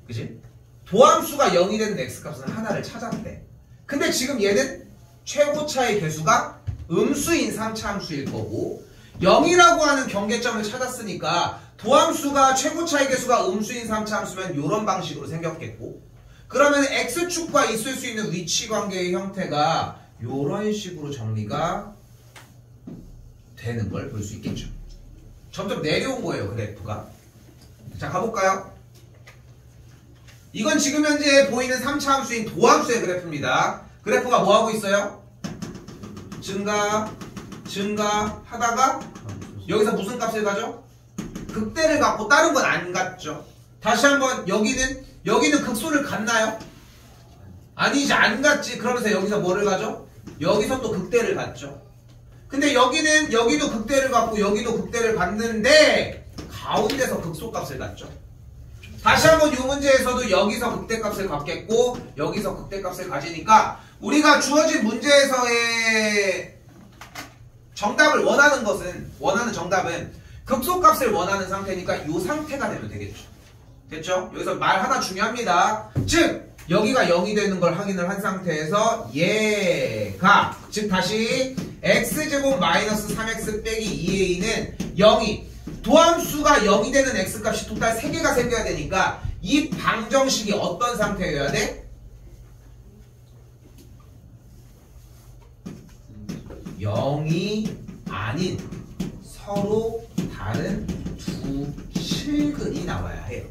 그치? 도함수가 0이 되는 x값은 하나를 찾았대. 근데 지금 얘는 최고차의 개수가 음수인 3차 함수일 거고 0이라고 하는 경계점을 찾았으니까 도함수가 최고차의 개수가 음수인 3차 함수면 이런 방식으로 생겼겠고, 그러면 x축과 있을 수 있는 위치관계의 형태가 이런 식으로 정리가 되는 걸 볼 수 있겠죠. 점점 내려온 거예요, 그래프가. 자, 가볼까요? 이건 지금 현재 보이는 3차 함수인 도함수의 그래프입니다. 그래프가 뭐 하고 있어요? 증가 하다가 여기서 무슨 값을 가죠? 극대를 갖고 다른 건 안 갔죠. 다시 한번 여기는 극소를 갔나요? 아니지, 안 갔지. 그러면서 여기서 뭐를 가죠? 여기서 또 극대를 갔죠. 근데 여기도 극대를 갖고 여기도 극대를 갔는데 가운데서 극소값을 갔죠. 다시 한번 이 문제에서도 여기서 극대값을 갖겠고 여기서 극대값을 가지니까 우리가 주어진 문제에서의 정답을 원하는 정답은 극소값을 원하는 상태니까 이 상태가 되면 되겠죠. 됐죠? 여기서 말 하나 중요합니다. 즉 여기가 0이 되는 걸 확인을 한 상태에서 얘가 즉 다시 x제곱 마이너스 3x 빼기 2a는 0이 도함수가 0이 되는 x값이 토탈 3개가 생겨야 되니까 이 방정식이 어떤 상태여야 돼? 0이 아닌 서로 다른 두 실근이 나와야 해요.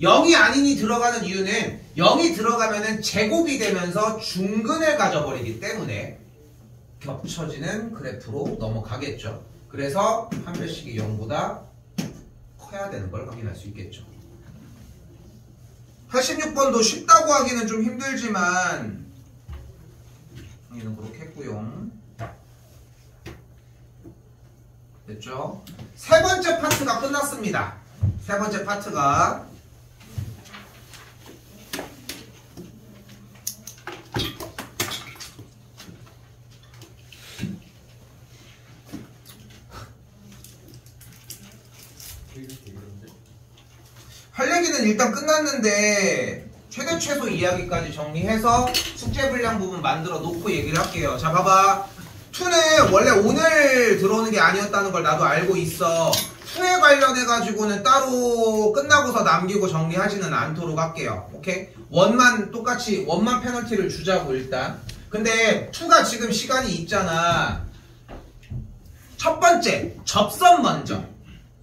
0이 아닌이 들어가는 이유는 0이 들어가면은 제곱이 되면서 중근을 가져버리기 때문에 겹쳐지는 그래프로 넘어가겠죠. 그래서 판별식이 0보다 커야 되는 걸 확인할 수 있겠죠. 86번도 쉽다고 하기는 좀 힘들지만 여기는 그렇게 했고요. 됐죠? 세 번째 파트가 끝났습니다. 세 번째 파트가 할 얘기는 일단 끝났는데 최대 최소 이야기까지 정리해서 숙제 분량 부분 만들어 놓고 얘기를 할게요. 자, 봐봐. 2는 원래 오늘 들어오는 게 아니었다는 걸 나도 알고 있어. 2에 관련해 가지고는 따로 끝나고서 남기고 정리하지는 않도록 할게요. 오케이? 원만 똑같이 원만 페널티를 주자고 일단. 근데 2가 지금 시간이 있잖아. 첫 번째 접선 먼저,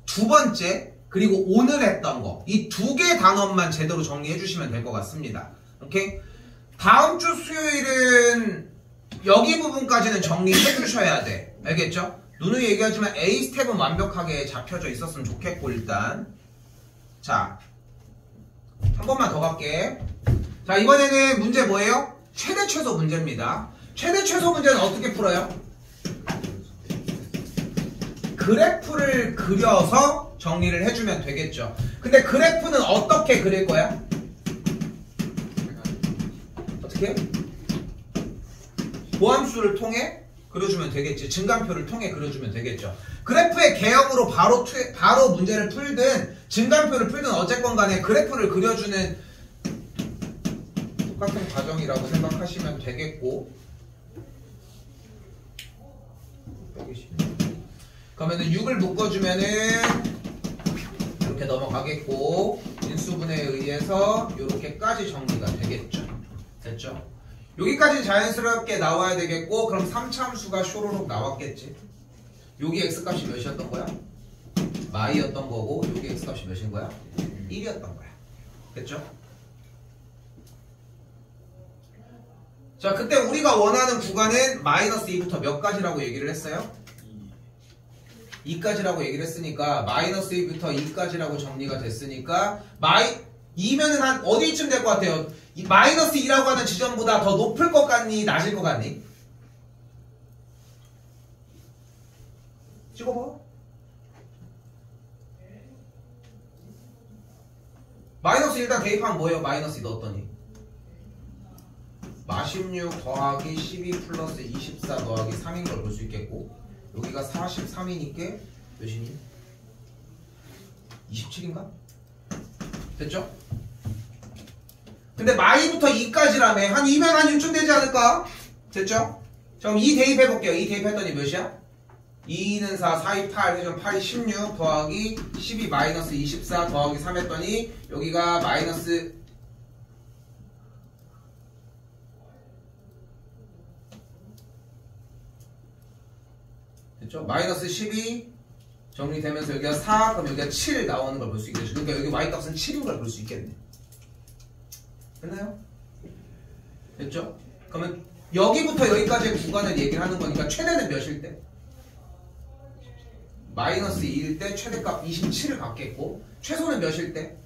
두 번째 그리고 오늘 했던 거, 이 두 개 단원만 제대로 정리해 주시면 될 것 같습니다. 오케이? 다음 주 수요일은 여기 부분까지는 정리해 주셔야 돼. 알겠죠? 누누이 얘기하지만 A 스텝은 완벽하게 잡혀져 있었으면 좋겠고 일단. 자, 한 번만 더 갈게. 자, 이번에는 문제 뭐예요? 최대 최소 문제입니다. 최대 최소 문제는 어떻게 풀어요? 그래프를 그려서 정리를 해주면 되겠죠. 근데 그래프는 어떻게 그릴 거야? 어떻게? 도함수를 통해 그려주면 되겠지. 증간표를 통해 그려주면 되겠죠. 그래프의 개형으로 바로 문제를 풀든 증간표를 풀든 어쨌건 간에 그래프를 그려주는 똑같은 과정이라고 생각하시면 되겠고, 그러면은 6을 묶어주면은 이렇게 넘어가겠고, 인수분해에 의해서 이렇게까지 정리가 되겠죠. 됐죠? 여기까지 자연스럽게 나와야 되겠고, 그럼 3참수가 쇼로록 나왔겠지. 여기 x값이 몇이었던 거야? 마이였던 거고, 여기 x값이 몇인 거야? 1이었던 거야. 됐죠? 자, 그때 우리가 원하는 구간은 마이너스 2부터 몇 가지라고 얘기를 했어요? 2까지라고 얘기를 했으니까 마이너스 2부터 2까지라고 정리가 됐으니까 2면은 한 어디쯤 될 것 같아요? 이 마이너스 2라고 하는 지점보다 더 높을 것 같니? 낮을 것 같니? 찍어봐. 마이너스 일단 대입하면 뭐예요? 마이너스 2 넣었더니 마16 더하기 12 플러스 24 더하기 3인 걸 볼 수 있겠고, 여기가 43이니까 몇이니? 27인가? 됐죠? 근데 마이부터 2까지라며 한 2면 한 6쯤 되지 않을까? 됐죠? 자, 그럼 2 대입해볼게요. 2 대입했더니 몇이야? 2는 4, 4이 8, 해주면 8이 16 더하기 12 마이너스 24 더하기 3 했더니 여기가 마이너스 됐죠? 마이너스 12, 정리되면서 여기가 4, 그럼 여기가 7 나오는 걸 볼 수 있겠죠. 그러니까 여기 y값은 7인 걸 볼 수 있겠네. 됐나요? 됐죠? 그러면 여기부터 여기까지의 구간을 얘기를 하는 거니까 최대는 몇일 때? 마이너스 2일 때 최대값 27을 갖겠고 최소는 몇일 때?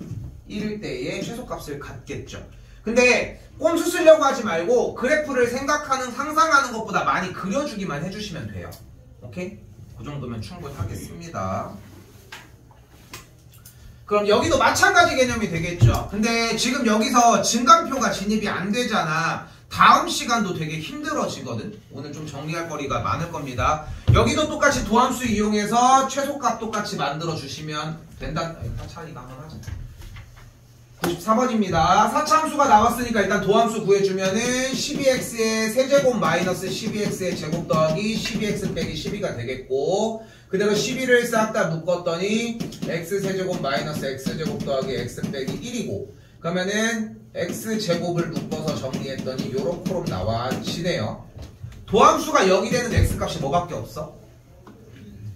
1일 때의 최소값을 갖겠죠. 근데 꼼수 쓰려고 하지 말고 그래프를 생각하는 상상하는 것보다 많이 그려주기만 해주시면 돼요. 오케이? 그 정도면 충분하겠습니다. 그럼 여기도 마찬가지 개념이 되겠죠. 근데 지금 여기서 증감표가 진입이 안 되잖아. 다음 시간도 되게 힘들어지거든. 오늘 좀 정리할 거리가 많을 겁니다. 여기도 똑같이 도함수 이용해서 최소값 똑같이 만들어 주시면 된다. 차리가 한번 하자. 94번입니다. 사차함수가 나왔으니까 일단 도함수 구해주면은 12x의 세제곱 마이너스 12x의 제곱 더하기 12x 빼기 12가 되겠고, 그대로 12를 싹 다 묶었더니 x세제곱 마이너스 x제곱 더하기 x 빼기 1이고, 그러면은 x제곱을 묶어서 정리했더니 요렇게로 나와지네요. 도함수가 여기 되는 x값이 뭐밖에 없어?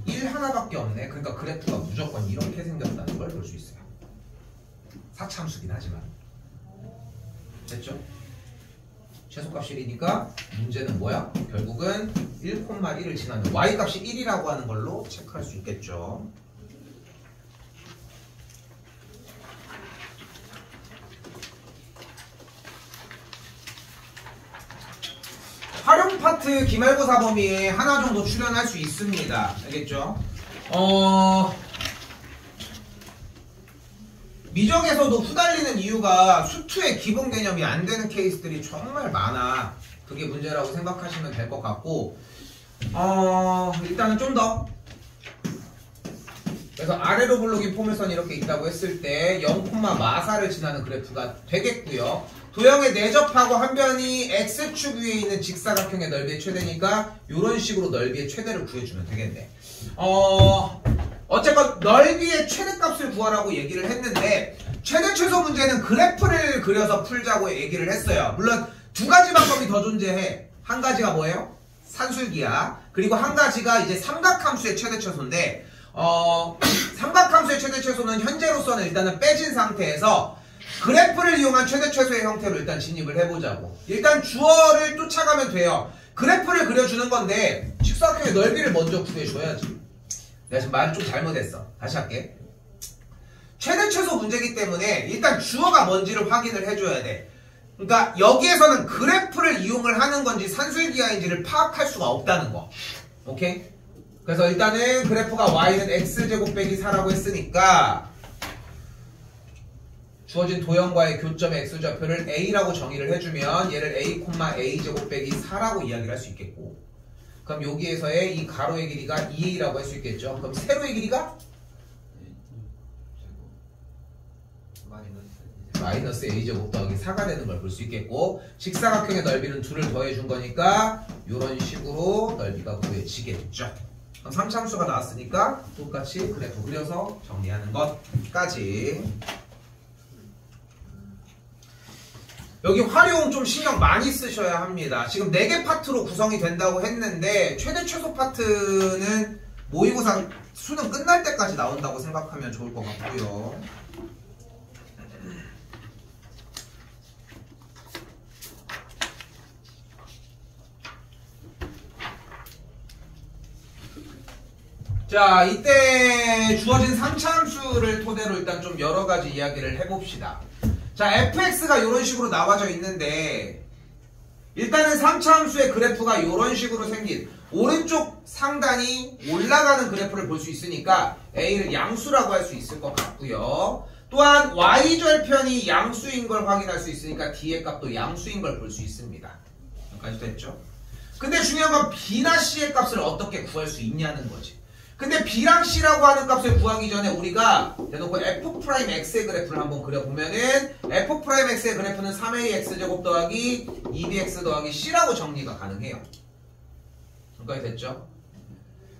1 하나밖에 없네. 그러니까 그래프가 무조건 이렇게 생겼다는 걸 볼 수 있어요. 사차함수긴 하지만. 됐죠? 최소값이 1이니까 문제는 뭐야? 결국은 1,1을 지나면 y값이 1이라고 하는 걸로 체크할 수 있겠죠. 활용 파트 기말고사 범위에 하나 정도 출연할 수 있습니다. 알겠죠? 미적에서도 후달리는 이유가 수투의 기본 개념이 안 되는 케이스들이 정말 많아. 그게 문제라고 생각하시면 될 것 같고, 일단은 좀 더. 그래서 아래로 블록인 포물선이 이렇게 있다고 했을 때 0,4를 지나는 그래프가 되겠고요. 도형에 내접하고 한 변이 x축 위에 있는 직사각형의 넓이의 최대니까 이런 식으로 넓이의 최대를 구해주면 되겠네. 어쨌건 넓이의 최대값을 구하라고 얘기를 했는데, 최대 최소 문제는 그래프를 그려서 풀자고 얘기를 했어요. 물론 두 가지 방법이 더 존재해. 한 가지가 뭐예요? 산술기야. 그리고 한 가지가 이제 삼각함수의 최대 최소인데, 삼각함수의 최대 최소는 현재로서는 일단은 빼진 상태에서 그래프를 이용한 최대 최소의 형태로 일단 진입을 해보자고. 일단 주어를 쫓아가면 돼요. 그래프를 그려주는 건데 직사각형의 넓이를 먼저 구해줘야지. 내가 지금 말을 좀 잘못했어. 다시 할게. 최대 최소 문제이기 때문에 일단 주어가 뭔지를 확인을 해줘야 돼. 그러니까 여기에서는 그래프를 이용을 하는 건지 산술기하인지를 파악할 수가 없다는 거. 오케이? 그래서 일단은 그래프가 y는 x제곱 빼기 4라고 했으니까 주어진 도형과의 교점의 x좌표를 a라고 정의를 해주면 얘를 a,a제곱 빼기 4라고 이야기를 할 수 있겠고, 그럼 여기에서의 이 가로의 길이가 2a라고 할 수 있겠죠. 그럼 세로의 길이가 마이너스 a제곱 더하기 4가 되는 걸 볼 수 있겠고, 직사각형의 넓이는 2를 더해준 거니까 이런 식으로 넓이가 구해지겠죠. 그럼 3차함수가 나왔으니까 똑같이 그래프 그려서 정리하는 것까지. 여기 활용 좀 신경 많이 쓰셔야 합니다. 지금 4개 파트로 구성이 된다고 했는데 최대 최소 파트는 모의고사 수능 끝날 때까지 나온다고 생각하면 좋을 것 같고요. 자, 이때 주어진 3차함수를 토대로 일단 좀 여러가지 이야기를 해봅시다. 자, fx가 이런 식으로 나와져 있는데, 일단은 3차함수의 그래프가 이런 식으로 생긴 오른쪽 상단이 올라가는 그래프를 볼 수 있으니까 a를 양수라고 할 수 있을 것 같고요. 또한 y절편이 양수인 걸 확인할 수 있으니까 d의 값도 양수인 걸 볼 수 있습니다. 여기까지 됐죠? 근데 중요한 건 b나 c의 값을 어떻게 구할 수 있냐는 거지. 근데 b랑 c라고 하는 값을 구하기 전에 우리가 대놓고 f'x의 그래프를 한번 그려보면은 f'x의 그래프는 3ax제곱 더하기 2bx 더하기 c라고 정리가 가능해요. 여기까지 됐죠?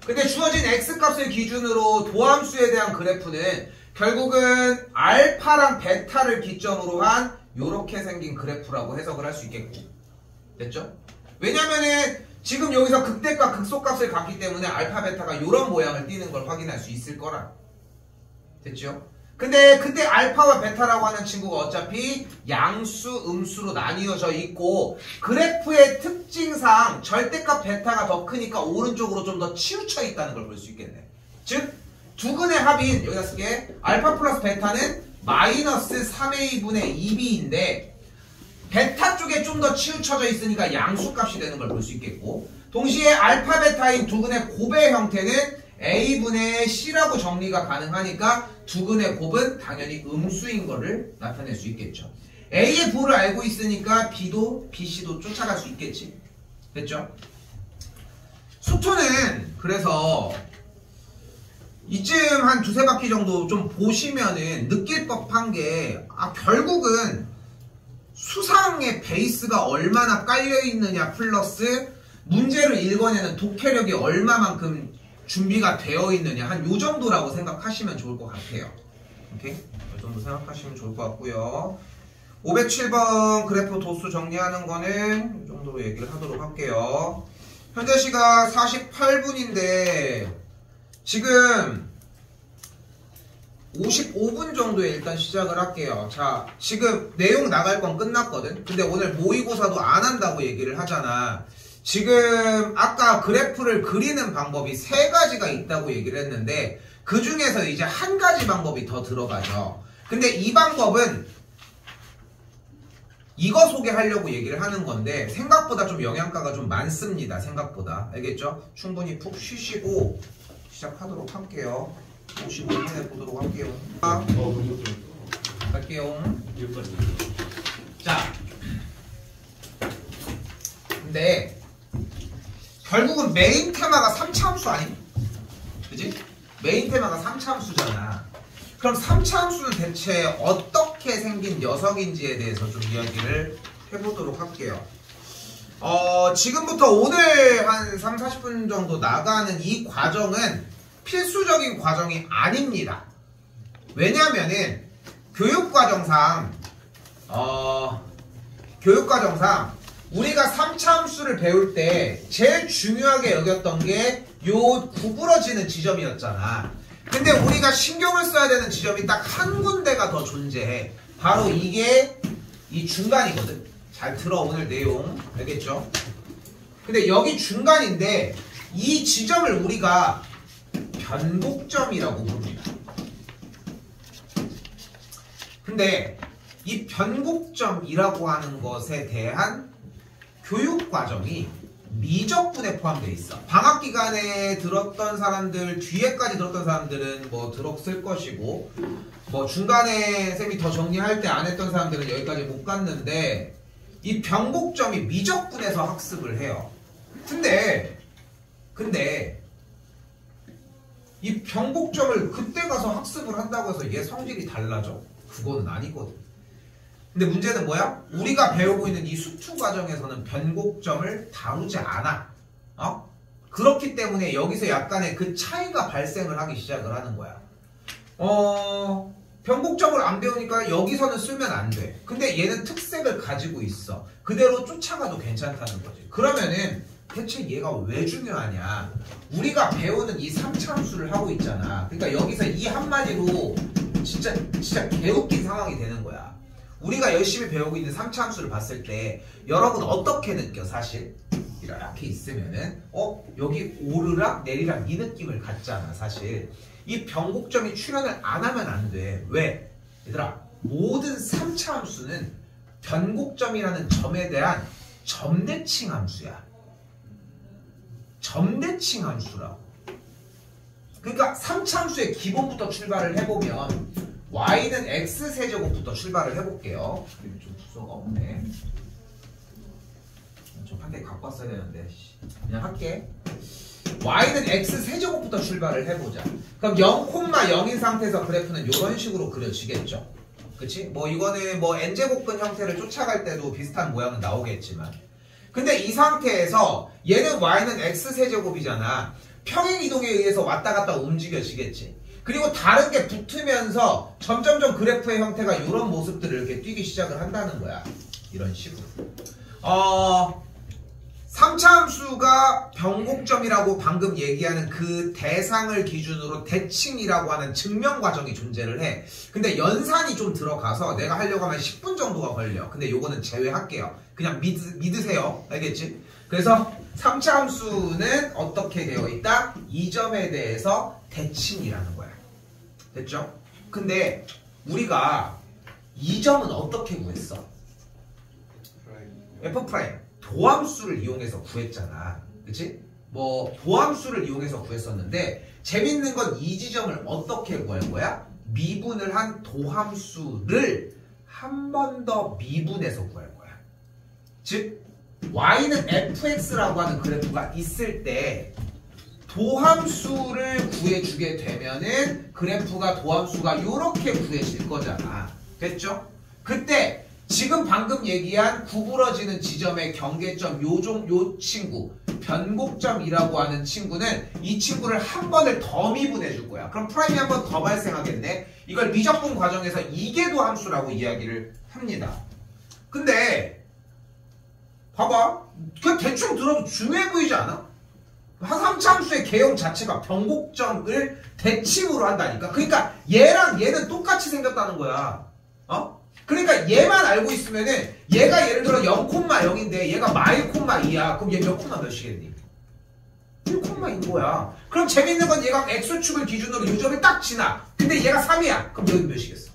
근데 주어진 x값을 기준으로 도함수에 대한 그래프는 결국은 알파랑 베타를 기점으로 한 요렇게 생긴 그래프라고 해석을 할 수 있겠고, 됐죠? 왜냐면은 지금 여기서 극대값, 극소값을 갖기 때문에 알파, 베타가 이런 모양을 띠는 걸 확인할 수 있을 거라. 됐죠? 근데 그때 알파와 베타라고 하는 친구가 어차피 양수, 음수로 나뉘어져 있고 그래프의 특징상 절대값 베타가 더 크니까 오른쪽으로 좀 더 치우쳐 있다는 걸 볼 수 있겠네. 즉 두근의 합인 여기다 쓸게. 알파 플러스 베타는 마이너스 3a분의 2b인데 베타 쪽에 좀 더 치우쳐져 있으니까 양수값이 되는 걸 볼 수 있겠고 동시에 알파 베타인 두근의 곱의 형태는 a분의 c라고 정리가 가능하니까 두근의 곱은 당연히 음수인 거를 나타낼 수 있겠죠. a의 부를 알고 있으니까 b도 bc도 쫓아갈 수 있겠지. 됐죠? 수투는 그래서 이쯤 한 두세 바퀴 정도 좀 보시면은 느낄 법한 게 결국은 수상의 베이스가 얼마나 깔려있느냐 플러스 문제를 읽어내는 독해력이 얼마만큼 준비가 되어 있느냐 한 요 정도라고 생각하시면 좋을 것 같아요. 오케이? 이 정도 생각하시면 좋을 것 같고요. 507번 그래프 도수 정리하는 거는 이 정도로 얘기를 하도록 할게요. 현재 시각 48분인데 지금 55분 정도에 일단 시작을 할게요. 자, 지금 내용 나갈 건 끝났거든. 근데 오늘 모의고사도 안 한다고 얘기를 하잖아. 지금 아까 그래프를 그리는 방법이 3가지가 있다고 얘기를 했는데 그 중에서 이제 한 가지 방법이 더 들어가죠. 근데 이 방법은 이거 소개하려고 얘기를 하는 건데 생각보다 좀 영양가가 좀 많습니다. 생각보다. 알겠죠? 충분히 푹 쉬시고 시작하도록 할게요. 55분에 보도록 할게요. 갈게요. 자, 근데 결국은 메인 테마가 3차함수 아니? 그지? 메인 테마가 3차함수잖아. 그럼 3차함수는 대체 어떻게 생긴 녀석인지에 대해서 좀 이야기를 해보도록 할게요. 지금부터 오늘 한 3, 40분 정도 나가는 이 과정은 필수적인 과정이 아닙니다. 왜냐면은 교육과정상 우리가 3차함수를 배울 때 제일 중요하게 여겼던 게 요 구부러지는 지점이었잖아. 근데 우리가 신경을 써야 되는 지점이 딱 한 군데가 더 존재해. 바로 이게 이 중간이거든. 잘 들어 오늘 내용. 알겠죠? 근데 여기 중간인데 이 지점을 우리가 변곡점이라고 부릅니다. 근데 이 변곡점이라고 하는 것에 대한 교육과정이 미적분에 포함되어 있어. 방학기간에 들었던 사람들, 뒤에까지 들었던 사람들은 뭐 들었을 것이고 뭐 중간에 쌤이 더 정리할 때 안 했던 사람들은 여기까지 못 갔는데 이 변곡점이 미적분에서 학습을 해요. 근데 이 변곡점을 그때 가서 학습을 한다고 해서 얘 성질이 달라져? 그거는 아니거든. 근데 문제는 뭐야? 우리가 배우고 있는 이 수투 과정에서는 변곡점을 다루지 않아. 그렇기 때문에 여기서 약간의 그 차이가 발생을 하기 시작을 하는 거야. 변곡점을 안 배우니까 여기서는 쓰면 안 돼. 근데 얘는 특색을 가지고 있어. 그대로 쫓아가도 괜찮다는 거지. 그러면은 대체 얘가 왜 중요하냐? 우리가 배우는 이 3차함수를 하고 있잖아. 그러니까 여기서 이 한마디로 진짜 개웃긴 상황이 되는 거야. 우리가 열심히 배우고 있는 3차함수를 봤을 때 여러분 어떻게 느껴? 사실 이렇게 있으면은 여기 오르락 내리락 이 느낌을 갖잖아. 사실 이 변곡점이 출현을 안 하면 안 돼. 왜? 얘들아, 모든 3차함수는 변곡점이라는 점에 대한 점대칭 함수야. 점대칭 함수라고. 그러니까 3차함수의 기본부터 출발을 해보면 y는 x세제곱부터 출발을 해볼게요. 좀 주소가 없네. 좀 한테 갖고 왔어야 되는데 그냥 할게. y는 x세제곱부터 출발을 해보자. 그럼 0,0인 상태에서 그래프는 이런 식으로 그려지겠죠. 그치? 뭐 이거는 뭐 n제곱근 형태를 쫓아갈 때도 비슷한 모양은 나오겠지만, 근데 이 상태에서 얘는 y는 x세제곱이잖아. 평행이동에 의해서 왔다 갔다 움직여지겠지. 그리고 다른 게 붙으면서 점점점 그래프의 형태가 이런 모습들을 이렇게 띄기 시작을 한다는 거야. 이런 식으로. 3차함수가 변곡점이라고 방금 얘기하는 그 대상을 기준으로 대칭이라고 하는 증명 과정이 존재를 해. 근데 연산이 좀 들어가서 내가 하려고 하면 10분 정도가 걸려. 근데 요거는 제외할게요. 그냥 믿으세요. 알겠지? 그래서 3차함수는 어떻게 되어 있다? 이 점에 대해서 대칭이라는 거야. 됐죠? 근데 우리가 이 점은 어떻게 구했어? F' 도함수를 이용해서 구했잖아. 그치? 뭐 도함수를 이용해서 구했었는데 재밌는 건 이 지점을 어떻게 구할 거야? 미분을 한 도함수를 한 번 더 미분해서 구할 거야. 즉 y는 fx라고 하는 그래프가 있을 때 도함수를 구해주게 되면은 그래프가 도함수가 이렇게 구해질 거잖아. 됐죠? 그때 지금 방금 얘기한 구부러지는 지점의 경계점 요 친구 변곡점이라고 하는 친구는 이 친구를 한 번을 더 미분해 줄 거야. 그럼 프라임이 한 번 더 발생하겠네. 이걸 미적분 과정에서 이계도 함수라고 이야기를 합니다. 근데 봐봐. 그냥 대충 들어도 중요해 보이지 않아? 한 3차함수의 개형 자체가 변곡점을 대칭으로 한다니까. 그러니까 얘랑 얘는 똑같이 생겼다는 거야. 어? 그러니까 얘만 알고 있으면은 얘가 예를 들어 0,0인데 얘가 -2야. 그럼 얘 몇 콤마 몇이겠니? 1,2인 거야. 그럼 재밌는 건 얘가 x축을 기준으로 이 점을 딱 지나. 근데 얘가 3이야. 그럼 여기 몇이겠어?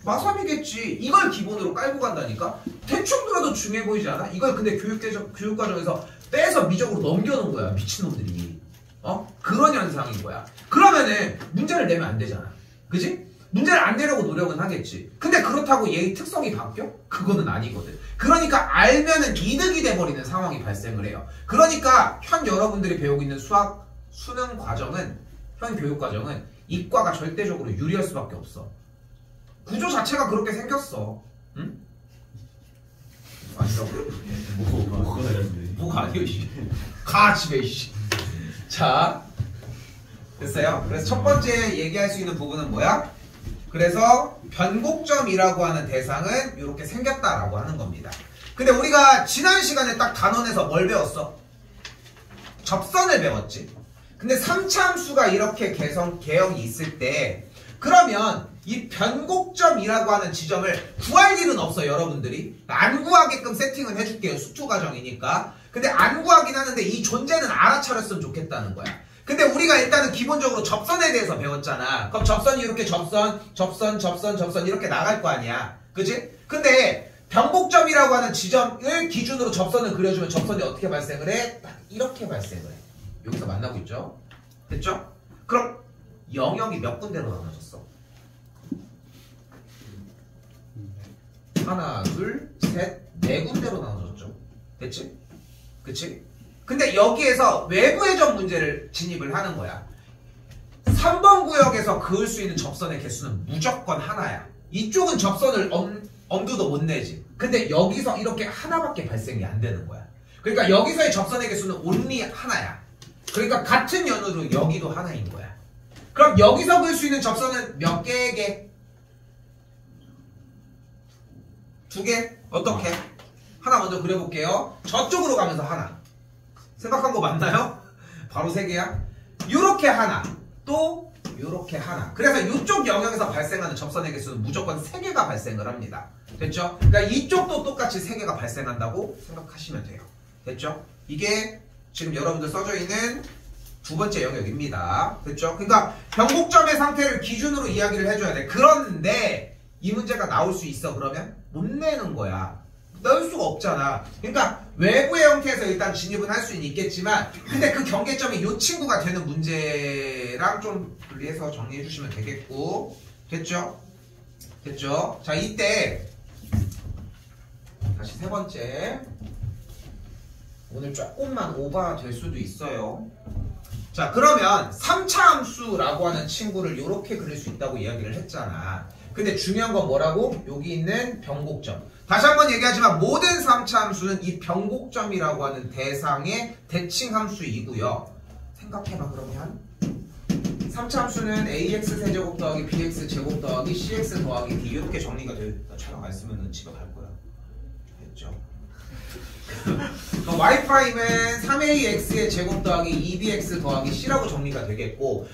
마3이겠지. 이걸 기본으로 깔고 간다니까. 대충 들어도 중요해 보이지 않아? 이걸 근데 교육과정에서 빼서 미적으로 넘겨놓은 거야. 미친놈들이. 그런 현상인 거야. 그러면은 문제를 내면 안 되잖아. 그지? 문제를 안 내려고 노력은 하겠지. 근데 그렇다고 얘의 특성이 바뀌어? 그거는 아니거든. 그러니까 알면은 이득이 돼버리는 상황이 발생을 해요. 그러니까 현 여러분들이 배우고 있는 수학 수능 과정은, 현 교육 과정은 이과가 절대적으로 유리할 수밖에 없어. 구조 자체가 그렇게 생겼어. 응? 아니라고? 뭐가 아니야, 씨. 가, 집에, 씨. 자, 됐어요? 그래서 첫 번째 얘기할 수 있는 부분은 뭐야? 그래서 변곡점이라고 하는 대상은 이렇게 생겼다라고 하는 겁니다. 근데 우리가 지난 시간에 딱 단원에서 뭘 배웠어? 접선을 배웠지. 근데 3차함수가 이렇게 개형이 있을 때 그러면 이 변곡점이라고 하는 지점을 구할 일은 없어. 여러분들이 안 구하게끔 세팅은 해줄게요. 수투 과정이니까. 근데 안 구하긴 하는데 이 존재는 알아차렸으면 좋겠다는 거야. 근데 우리가 일단은 기본적으로 접선에 대해서 배웠잖아. 그럼 접선이 이렇게 접선 이렇게 나갈 거 아니야. 그치? 근데 변곡점이라고 하는 지점을 기준으로 접선을 그려주면 접선이 어떻게 발생을 해? 딱 이렇게 발생을 해. 여기서 만나고 있죠? 됐죠? 그럼 영역이 몇 군데로 나눠졌어? 하나, 둘, 셋, 네 군데로 나눠졌죠. 됐지? 그치? 근데 여기에서 외부 회전 문제를 진입을 하는 거야. 3번 구역에서 그을 수 있는 접선의 개수는 무조건 하나야. 이쪽은 접선을 엄두도 못 내지. 근데 여기서 이렇게 하나밖에 발생이 안 되는 거야. 그러니까 여기서의 접선의 개수는 온리 하나야. 그러니까 같은 연으로 여기도 하나인 거야. 그럼 여기서 그을 수 있는 접선은 몇 개의? 2개? 어떻게? 하나 먼저 그려볼게요. 저쪽으로 가면서 하나. 생각한 거 맞나요? 바로 3개야. 요렇게 하나, 또 요렇게 하나. 그래서 이쪽 영역에서 발생하는 접선의 개수는 무조건 3개가 발생을 합니다. 됐죠? 그러니까 이쪽도 똑같이 3개가 발생한다고 생각하시면 돼요. 됐죠? 이게 지금 여러분들 써져 있는 두 번째 영역입니다. 됐죠? 그러니까 변곡점의 상태를 기준으로 이야기를 해줘야 돼. 그런데 이 문제가 나올 수 있어. 그러면 못 내는 거야. 넣을 수가 없잖아. 그러니까 외부의 형태에서 일단 진입은 할 수는 있겠지만 근데 그 경계점이 이 친구가 되는 문제랑 좀 분리해서 정리해 주시면 되겠고. 됐죠? 됐죠? 자, 이때 다시 세 번째. 오늘 조금만 오버가 될 수도 있어요. 자, 그러면 3차 함수라고 하는 친구를 이렇게 그릴 수 있다고 이야기를 했잖아. 근데 중요한 건 뭐라고? 여기 있는 변곡점. 다시 한번 얘기하지만 모든 3차 함수는 이 변곡점이라고 하는 대상의 대칭 함수이고요. 생각해봐. 그러면 3차 함수는 ax 세제곱 더하기 bx 제곱 더하기 cx 더하기 d 이렇게 정리가 되어 있다. 촬영 안 쓰면 집에 갈 거야. 됐죠? y''은 3ax의 제곱 더하기 2bx 더하기 c라고 정리가 되겠고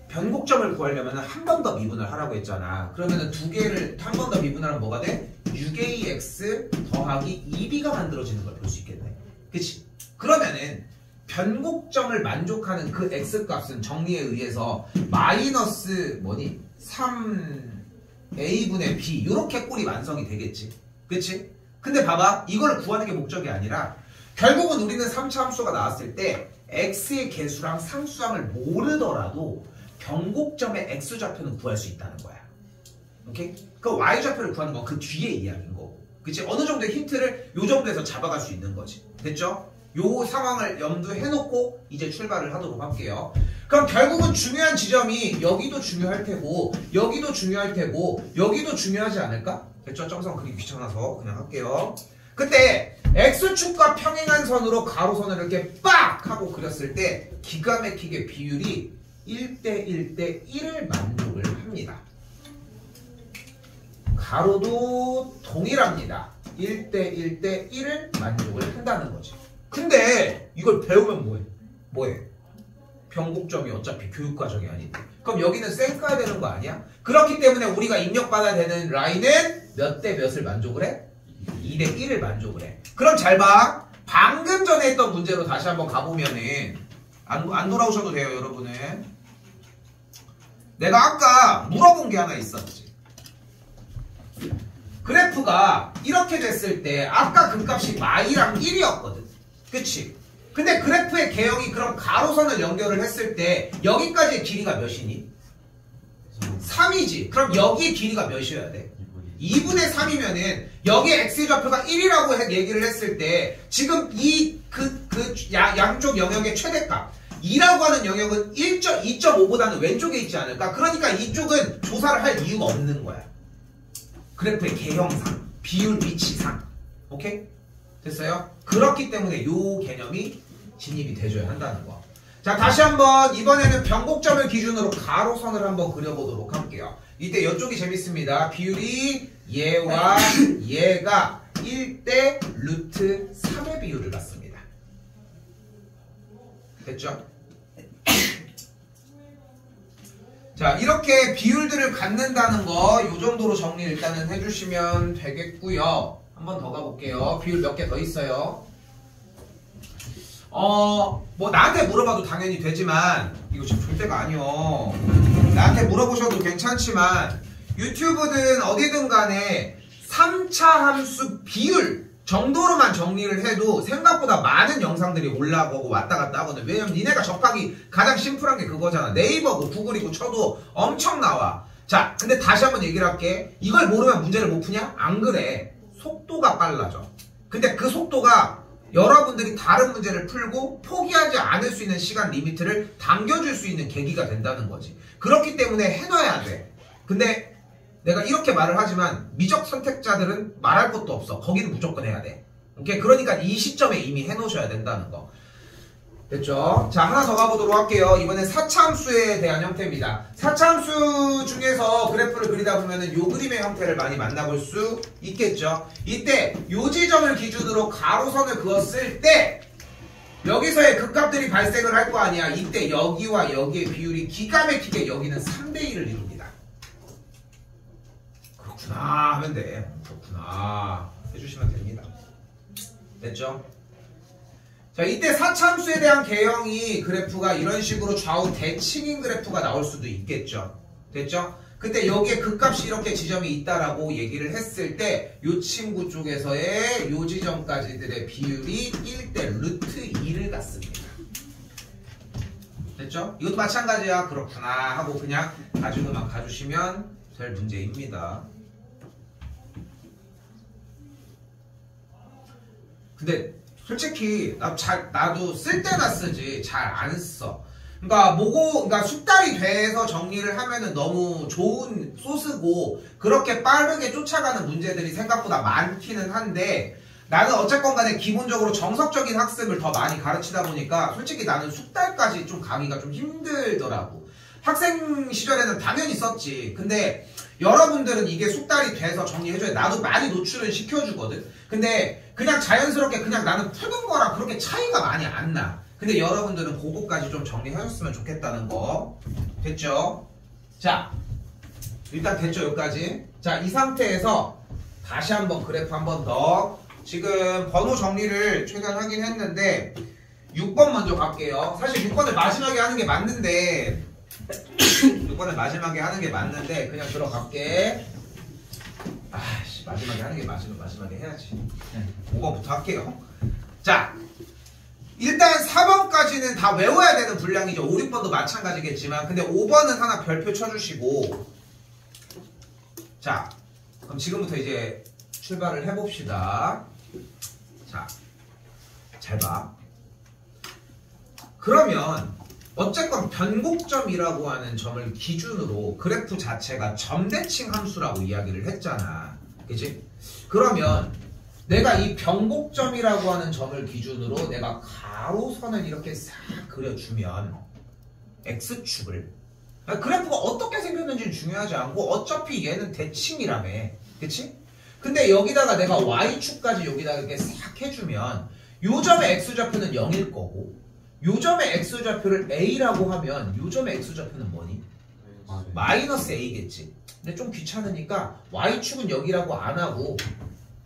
변곡점을 구하려면 한 번 더 미분을 하라고 했잖아. 그러면은 두 개를 한 번 더 미분하면 뭐가 돼? 6ax 더하기 2b가 만들어지는 걸 볼 수 있겠네. 그치? 그러면은 변곡점을 만족하는 그 x값은 정리에 의해서 마이너스 뭐니? 3a분의 b 이렇게 꼴이 완성이 되겠지. 그치? 근데 봐봐. 이걸 구하는 게 목적이 아니라 결국은 우리는 3차 함수가 나왔을 때 x의 개수랑 상수항을 모르더라도 변곡점의 x좌표는 구할 수 있다는 거야. 오케이? 그 y좌표를 구하는 건 그 뒤에 이야기인 거고. 그치? 어느 정도의 힌트를 요 정도에서 잡아갈 수 있는 거지. 됐죠? 요 상황을 염두에 해놓고 이제 출발을 하도록 할게요. 그럼 결국은 중요한 지점이 여기도 중요할 테고 여기도 중요할 테고 여기도 중요하지 않을까? 됐죠? 점선 그리기 귀찮아서 그냥 할게요. 그때 x축과 평행한 선으로 가로선을 이렇게 빡! 하고 그렸을 때 기가 막히게 비율이 1대 1대 1을 만족을 합니다. 가로도 동일합니다. 1대 1대 1을 만족을 한다는 거지. 근데 이걸 배우면 뭐해? 변곡점이 어차피 교육과정이 아닌데. 그럼 여기는 쌩까야 되는 거 아니야? 그렇기 때문에 우리가 입력받아야 되는 라인은 몇 대 몇을 만족을 해? 2대 1을 만족을 해. 그럼 잘 봐. 방금 전에 했던 문제로 다시 한번 가보면은 안 돌아오셔도 돼요, 여러분은. 내가 아까 물어본 게 하나 있었지. 그래프가 이렇게 됐을 때 아까 그 값이 마이랑 1이었거든. 그치? 근데 그래프의 개형이 그럼 가로선을 연결을 했을 때 여기까지의 길이가 몇이니? 3이지. 그럼 여기의 길이가 몇이어야 돼? 2분의 3이면은 여기에 x좌표가 1이라고 얘기를 했을 때 지금 양쪽 영역의 최대값 2라고 하는 영역은 2.5보다는 왼쪽에 있지 않을까? 그러니까 이쪽은 조사를 할 이유가 없는 거야. 그래프의 개형상, 비율 위치상. 오케이? 됐어요? 그렇기 때문에 요 개념이 진입이 돼줘야 한다는 거. 자, 다시 한번 이번에는 변곡점을 기준으로 가로선을 한번 그려보도록 할게요. 이때 이쪽이 재밌습니다. 비율이 얘와 얘가 1대 루트 3의 비율을 갖습니다. 됐죠? 자, 이렇게 비율들을 갖는다는 거 이 정도로 정리 일단은 해주시면 되겠고요. 한 번 더 가볼게요. 비율 몇 개 더 있어요. 뭐 나한테 물어봐도 당연히 되지만 이거 지금 볼 때가 아니요. 나한테 물어보셔도 괜찮지만 유튜브든 어디든 간에 3차 함수 비율 정도로만 정리를 해도 생각보다 많은 영상들이 올라오고 왔다 갔다 하거든. 왜냐면 니네가 접하기 가장 심플한 게 그거잖아. 네이버고 구글이고 쳐도 엄청 나와. 자, 근데 다시 한번 얘기를 할게. 이걸 모르면 문제를 못 푸냐? 안 그래. 속도가 빨라져. 근데 그 속도가 여러분들이 다른 문제를 풀고 포기하지 않을 수 있는 시간 리미트를 당겨줄 수 있는 계기가 된다는 거지. 그렇기 때문에 해놔야 돼. 근데 내가 이렇게 말을 하지만 미적 선택자들은 말할 것도 없어. 거기는 무조건 해야 돼. 오케이? 그러니까 이 시점에 이미 해놓으셔야 된다는 거. 됐죠? 자, 하나 더 가보도록 할게요. 이번엔 4차 함수에 대한 형태입니다. 4차 함수 중에서 그래프를 그리다 보면은 요 그림의 형태를 많이 만나볼 수 있겠죠? 이때 요 지점을 기준으로 가로선을 그었을 때 여기서의 극값들이 발생을 할 거 아니야. 이때 여기와 여기의 비율이 기가 막히게 여기는 3대 1을 이룹니다. 그렇구나 하면 돼. 그렇구나 해주시면 됩니다. 됐죠? 자, 이때 4차 함수에 대한 개형이 그래프가 이런 식으로 좌우 대칭인 그래프가 나올 수도 있겠죠. 됐죠? 그때 여기에 극값이 이렇게 지점이 있다라고 얘기를 했을 때 이 친구 쪽에서의 이 지점까지들의 비율이 1대 루트 2를 갖습니다. 됐죠? 이것도 마찬가지야. 그렇구나 하고 그냥 가지고만 가주시면 될 문제입니다. 근데 솔직히 나도 쓸 때나 쓰지 잘 안 써. 그러니까 숙달이 돼서 정리를 하면은 너무 좋은 소스고 그렇게 빠르게 쫓아가는 문제들이 생각보다 많기는 한데 나는 어쨌건 간에 기본적으로 정석적인 학습을 더 많이 가르치다 보니까 솔직히 나는 숙달까지 좀 가기가 좀 힘들더라고. 학생 시절에는 당연히 썼지. 근데 여러분들은 이게 숙달이 돼서 정리해줘야 돼. 나도 많이 노출은 시켜주거든. 근데 그냥 자연스럽게 그냥 나는 푸는 거랑 그렇게 차이가 많이 안 나. 근데 여러분들은 그거까지 좀 정리하셨으면 좋겠다는 거. 됐죠? 자, 일단 됐죠, 여기까지. 자, 이 상태에서 다시 한번 그래프 한번 더. 지금 번호 정리를 최대한 하긴 했는데 6번 먼저 갈게요. 사실 6번을 마지막에 하는 게 맞는데 6번을 마지막에 하는 게 맞는데 그냥 들어갈게. 아씨, 마지막에 하는 게 맞으면 마지막에 해야지. 5번부터 할게요. 자, 일단 4번까지는 다 외워야 되는 분량이죠. 5, 6번도 마찬가지겠지만 근데 5번은 하나 별표 쳐주시고. 자, 그럼 지금부터 이제 출발을 해봅시다. 자, 잘 봐. 그러면 어쨌건 변곡점이라고 하는 점을 기준으로 그래프 자체가 점대칭 함수라고 이야기를 했잖아. 그치? 그러면 내가 이 변곡점이라고 하는 점을 기준으로 내가 가로선을 이렇게 싹 그려주면 X축을, 그래프가 어떻게 생겼는지 중요하지 않고 어차피 얘는 대칭이라며. 그치? 근데 여기다가 내가 Y축까지 여기다가 이렇게 싹 해주면 요 점의 X좌표는 0일 거고 요 점의 X좌표를 A라고 하면 요 점의 X좌표는 뭐니? 마이너스 A겠지. 근데 좀 귀찮으니까 Y축은 여기라고 안 하고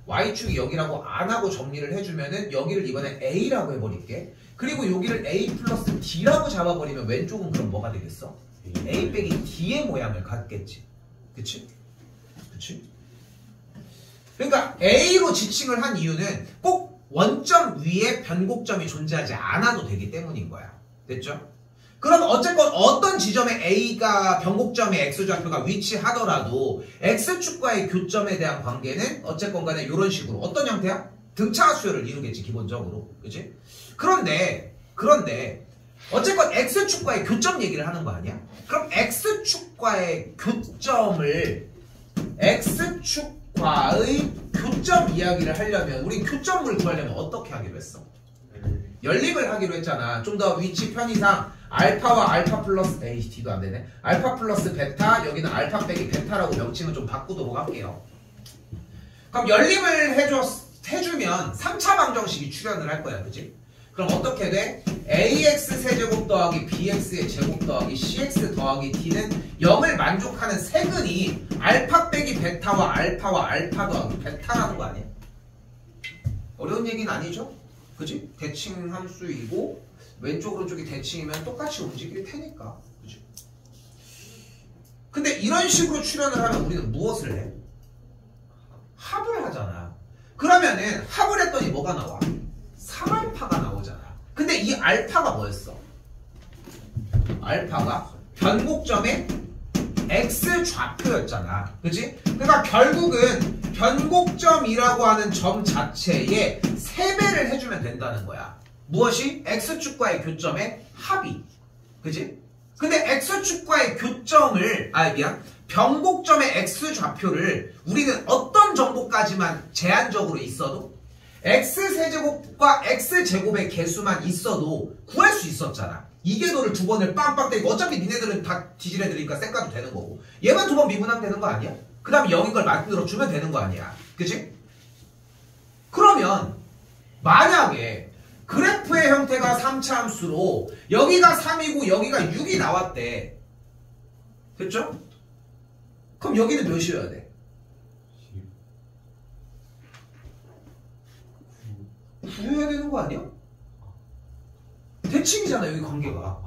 Y축이 여기라고 안 하고 정리를 해주면은 여기를 이번에 A라고 해버릴게. 그리고 여기를 A 플러스 D라고 잡아버리면 왼쪽은 그럼 뭐가 되겠어? A 빼기 D의 모양을 갖겠지. 그치? 그치? 그러니까 A로 지칭을 한 이유는 꼭 원점 위에 변곡점이 존재하지 않아도 되기 때문인 거야. 됐죠? 그럼 어쨌건 어떤 지점에 A가 변곡점의 X좌표가 위치하더라도 X축과의 교점에 대한 관계는 어쨌건 간에 이런 식으로 어떤 형태야? 등차수열을 이루겠지, 기본적으로. 그치? 그런데 어쨌건 X축과의 교점 얘기를 하는 거 아니야? 그럼 X축과의 교점을 X축과의 교점 이야기를 하려면 우리 교점을 구하려면 어떻게 하기로 했어? 연립을 하기로 했잖아. 좀 더 위치 편의상 알파와 알파 플러스 D도 안 되네. 알파 플러스 베타, 여기는 알파 빼기 베타라고 명칭을 좀 바꾸도록 할게요. 그럼 연립을 해주면 3차 방정식이 출현을 할 거야. 그치? 그럼 어떻게 돼? ax 세제곱 더하기 bx의 제곱 더하기 cx 더하기 d는 0을 만족하는 세근이 알파 빼기 베타와 알파 더하기 베타라는 거 아니야? 어려운 얘기는 아니죠? 그치? 대칭 함수이고 왼쪽 오른쪽이 대칭이면 똑같이 움직일 테니까. 그치? 근데 이런 식으로 출현을 하면 우리는 무엇을 해? 합을 하잖아. 그러면은 합을 했더니 뭐가 나와? 3알파가 나오잖아. 근데 이 알파가 뭐였어? 알파가 변곡점의 X좌표였잖아. 그치? 그러니까 결국은 변곡점이라고 하는 점 자체에 3배를 해주면 된다는 거야. 무엇이? X축과의 교점의 합이. 그치? 근데 X축과의 교점을, 변곡점의 X좌표를 우리는 어떤 정보까지만 제한적으로 있어도 X세제곱과 X제곱의 개수만 있어도 구할 수 있었잖아. 이 궤도를 2번을 빵빵 때리고 어차피 니네들은 다 뒤지레들이니까 쌩까도 되는 거고 얘만 2번 미분하면 되는 거 아니야? 그 다음에 0인 걸 만들어주면 되는 거 아니야. 그치? 그러면 만약에 그래프의 형태가 3차 함수로 여기가 3이고 여기가 6이 나왔대. 됐죠? 그럼 여기는 몇이어야 돼? 9여야 되는 거 아니야? 대칭이잖아, 여기 관계가.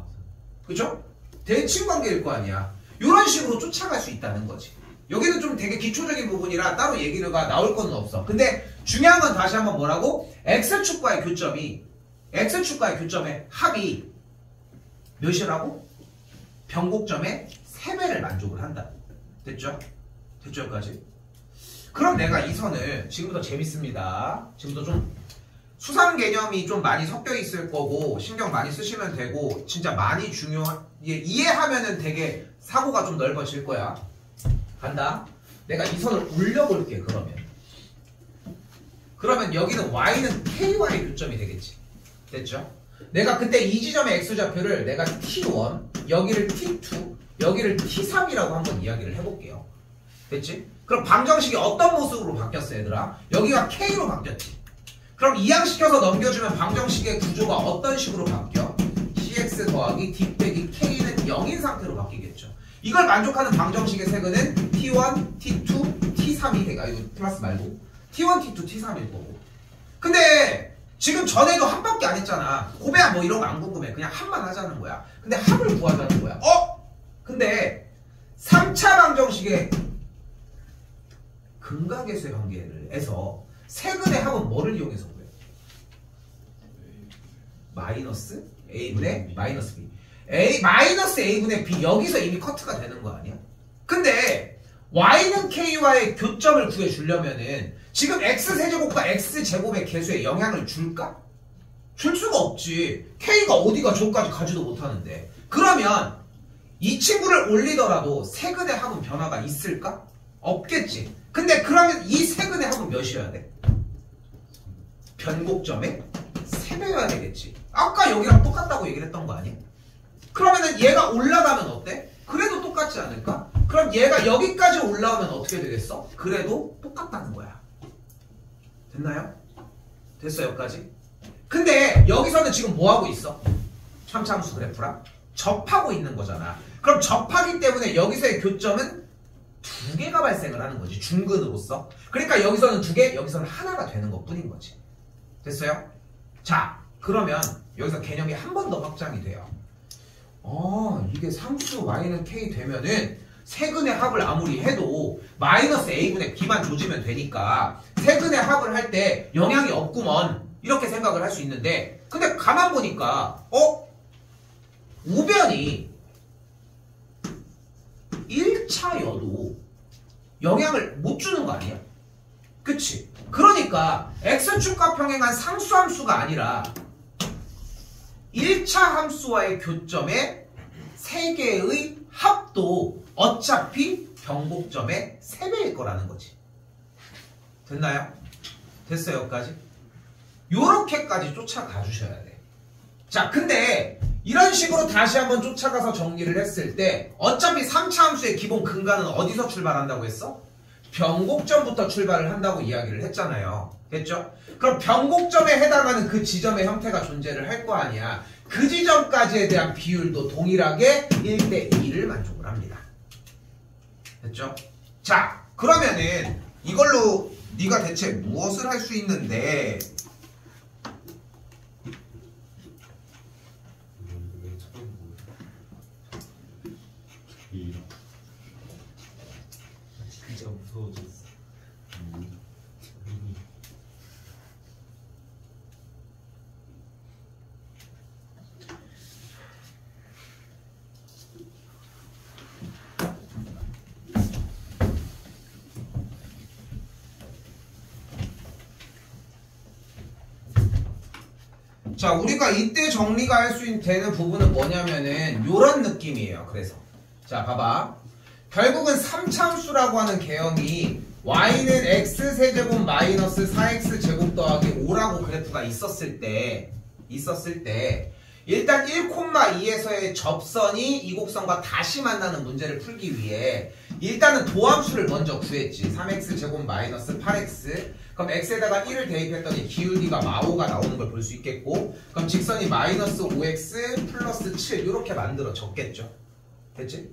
그죠? 대칭 관계일 거 아니야. 이런 식으로 쫓아갈 수 있다는 거지. 여기는 좀 되게 기초적인 부분이라 따로 얘기가 나올 건 없어. 근데 중요한 건 다시 한번 뭐라고? X축과의 교점의 합이 몇이라고? 변곡점의 3배를 만족을 한다. 됐죠? 됐죠, 여기까지? 그럼 내가 이 선을 지금부터 재밌습니다. 지금부터 좀 수상 개념이 좀 많이 섞여 있을 거고 신경 많이 쓰시면 되고 진짜 많이 이해하면은 되게 사고가 좀 넓어질 거야. 간다. 내가 이 선을 올려볼게. 그러면 여기는 y는 ky의 교점이 되겠지. 됐죠? 내가 그때 이 지점의 x좌표를 내가 t1, 여기를 t2, 여기를 t3이라고 한번 이야기를 해볼게요. 됐지? 그럼 방정식이 어떤 모습으로 바뀌었어 얘들아? 여기가 K로 바뀌었지. 그럼 이항시켜서 넘겨주면 방정식의 구조가 어떤 식으로 바뀌어? CX 더하기 D 빼기 K는 0인 상태로 바뀌겠죠. 이걸 만족하는 방정식의 세근은 T1, T2, T3이 돼가 이거 플러스 말고 T1, T2, T3일 거고. 근데 지금 전에도 합밖에 안 했잖아. 고배야 뭐 이런 거 안 궁금해. 그냥 합만 하자는 거야. 근데 합을 구하자는 거야. 근데 3차 방정식의 근각계수의 관계를 해서 세근의 합은 뭐를 이용해서 구해? 마이너스 A분의 마이너스 B. 마이너스 A분의 B 여기서 이미 커트가 되는 거 아니야? 근데 Y는 K와의 교점을 구해주려면은 지금 X세제곱과 X제곱의 계수에 영향을 줄까? 줄 수가 없지. K가 어디가 저까지 가지도 못하는데. 그러면 이 친구를 올리더라도 세근의 합은 변화가 있을까? 없겠지. 근데 그러면 이 세근의 합은 몇이어야 돼? 변곡점의 3배여야 되겠지. 아까 여기랑 똑같다고 얘기를 했던 거 아니야? 그러면은 얘가 올라가면 어때? 그래도 똑같지 않을까? 그럼 얘가 여기까지 올라오면 어떻게 되겠어? 그래도 똑같다는 거야. 됐나요? 됐어 여기까지? 근데 여기서는 지금 뭐하고 있어? 3차 함수 그래프랑 접하고 있는 거잖아. 그럼 접하기 때문에 여기서의 교점은 2개가 발생을 하는 거지. 중근으로서. 그러니까 여기서는 2개, 여기서는 하나가 되는 것 뿐인 거지. 됐어요? 자, 그러면 여기서 개념이 한 번 더 확장이 돼요. 이게 상수 Y는 K 되면은 세근의 합을 아무리 해도 마이너스 A분의 B만 조지면 되니까 세근의 합을 할 때 영향이 없구먼 이렇게 생각을 할 수 있는데, 근데 가만 보니까 우변이 1차여도 영향을 못 주는 거 아니야? 그치? 그러니까 X축과 평행한 상수함수가 아니라 1차 함수와의 교점의 3개의 합도 어차피 변곡점의 3배일 거라는 거지. 됐나요? 됐어요 여기까지? 요렇게까지 쫓아가 주셔야 돼. 자, 근데 이런 식으로 다시 한번 쫓아가서 정리를 했을 때 어차피 3차 함수의 기본 근간은 어디서 출발한다고 했어? 변곡점부터 출발을 한다고 이야기를 했잖아요. 됐죠? 그럼 변곡점에 해당하는 그 지점의 형태가 존재를 할 거 아니야. 그 지점까지에 대한 비율도 동일하게 1대2를 만족을 합니다. 됐죠? 자, 그러면은 이걸로 네가 대체 무엇을 할 수 있는데, 진짜 무서워졌어. 자, 우리가 이때 정리가 할 수 되는 부분은 뭐냐면은 요런 느낌이에요. 그래서 자, 봐봐. 결국은 3참수라고 하는 개형이 y는 x세제곱 마이너스 4x제곱 더하기 5라고 그래프가 있었을 때 일단 1,2에서의 접선이 이 곡선과 다시 만나는 문제를 풀기 위해 일단은 도함수를 먼저 구했지. 3x제곱 마이너스 8x. 그럼 x에다가 1을 대입했더니 기울기가 마오가 나오는 걸 볼 수 있겠고, 그럼 직선이 마이너스 5x 플러스 7 이렇게 만들어 졌겠죠. 됐지?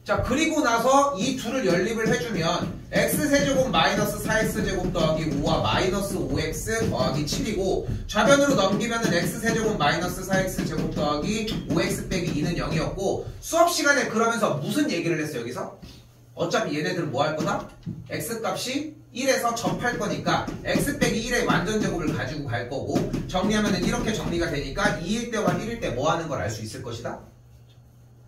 자, 그리고 나서 이 둘을 연립을 해주면 x세제곱 마이너스 4x제곱 더하기 5와 마이너스 5x 더하기 7이고, 좌변으로 넘기면은 x세제곱 마이너스 4x제곱 더하기 5x 빼기 2는 0이었고, 수업시간에 그러면서 무슨 얘기를 했어 여기서? 어차피 얘네들은 뭐 할 거다? x값이 1에서 접할 거니까 x 빼기 1의 완전제곱을 가지고 갈 거고, 정리하면은 이렇게 정리가 되니까 2일 때와 1일 때 뭐 하는 걸 알 수 있을 것이다?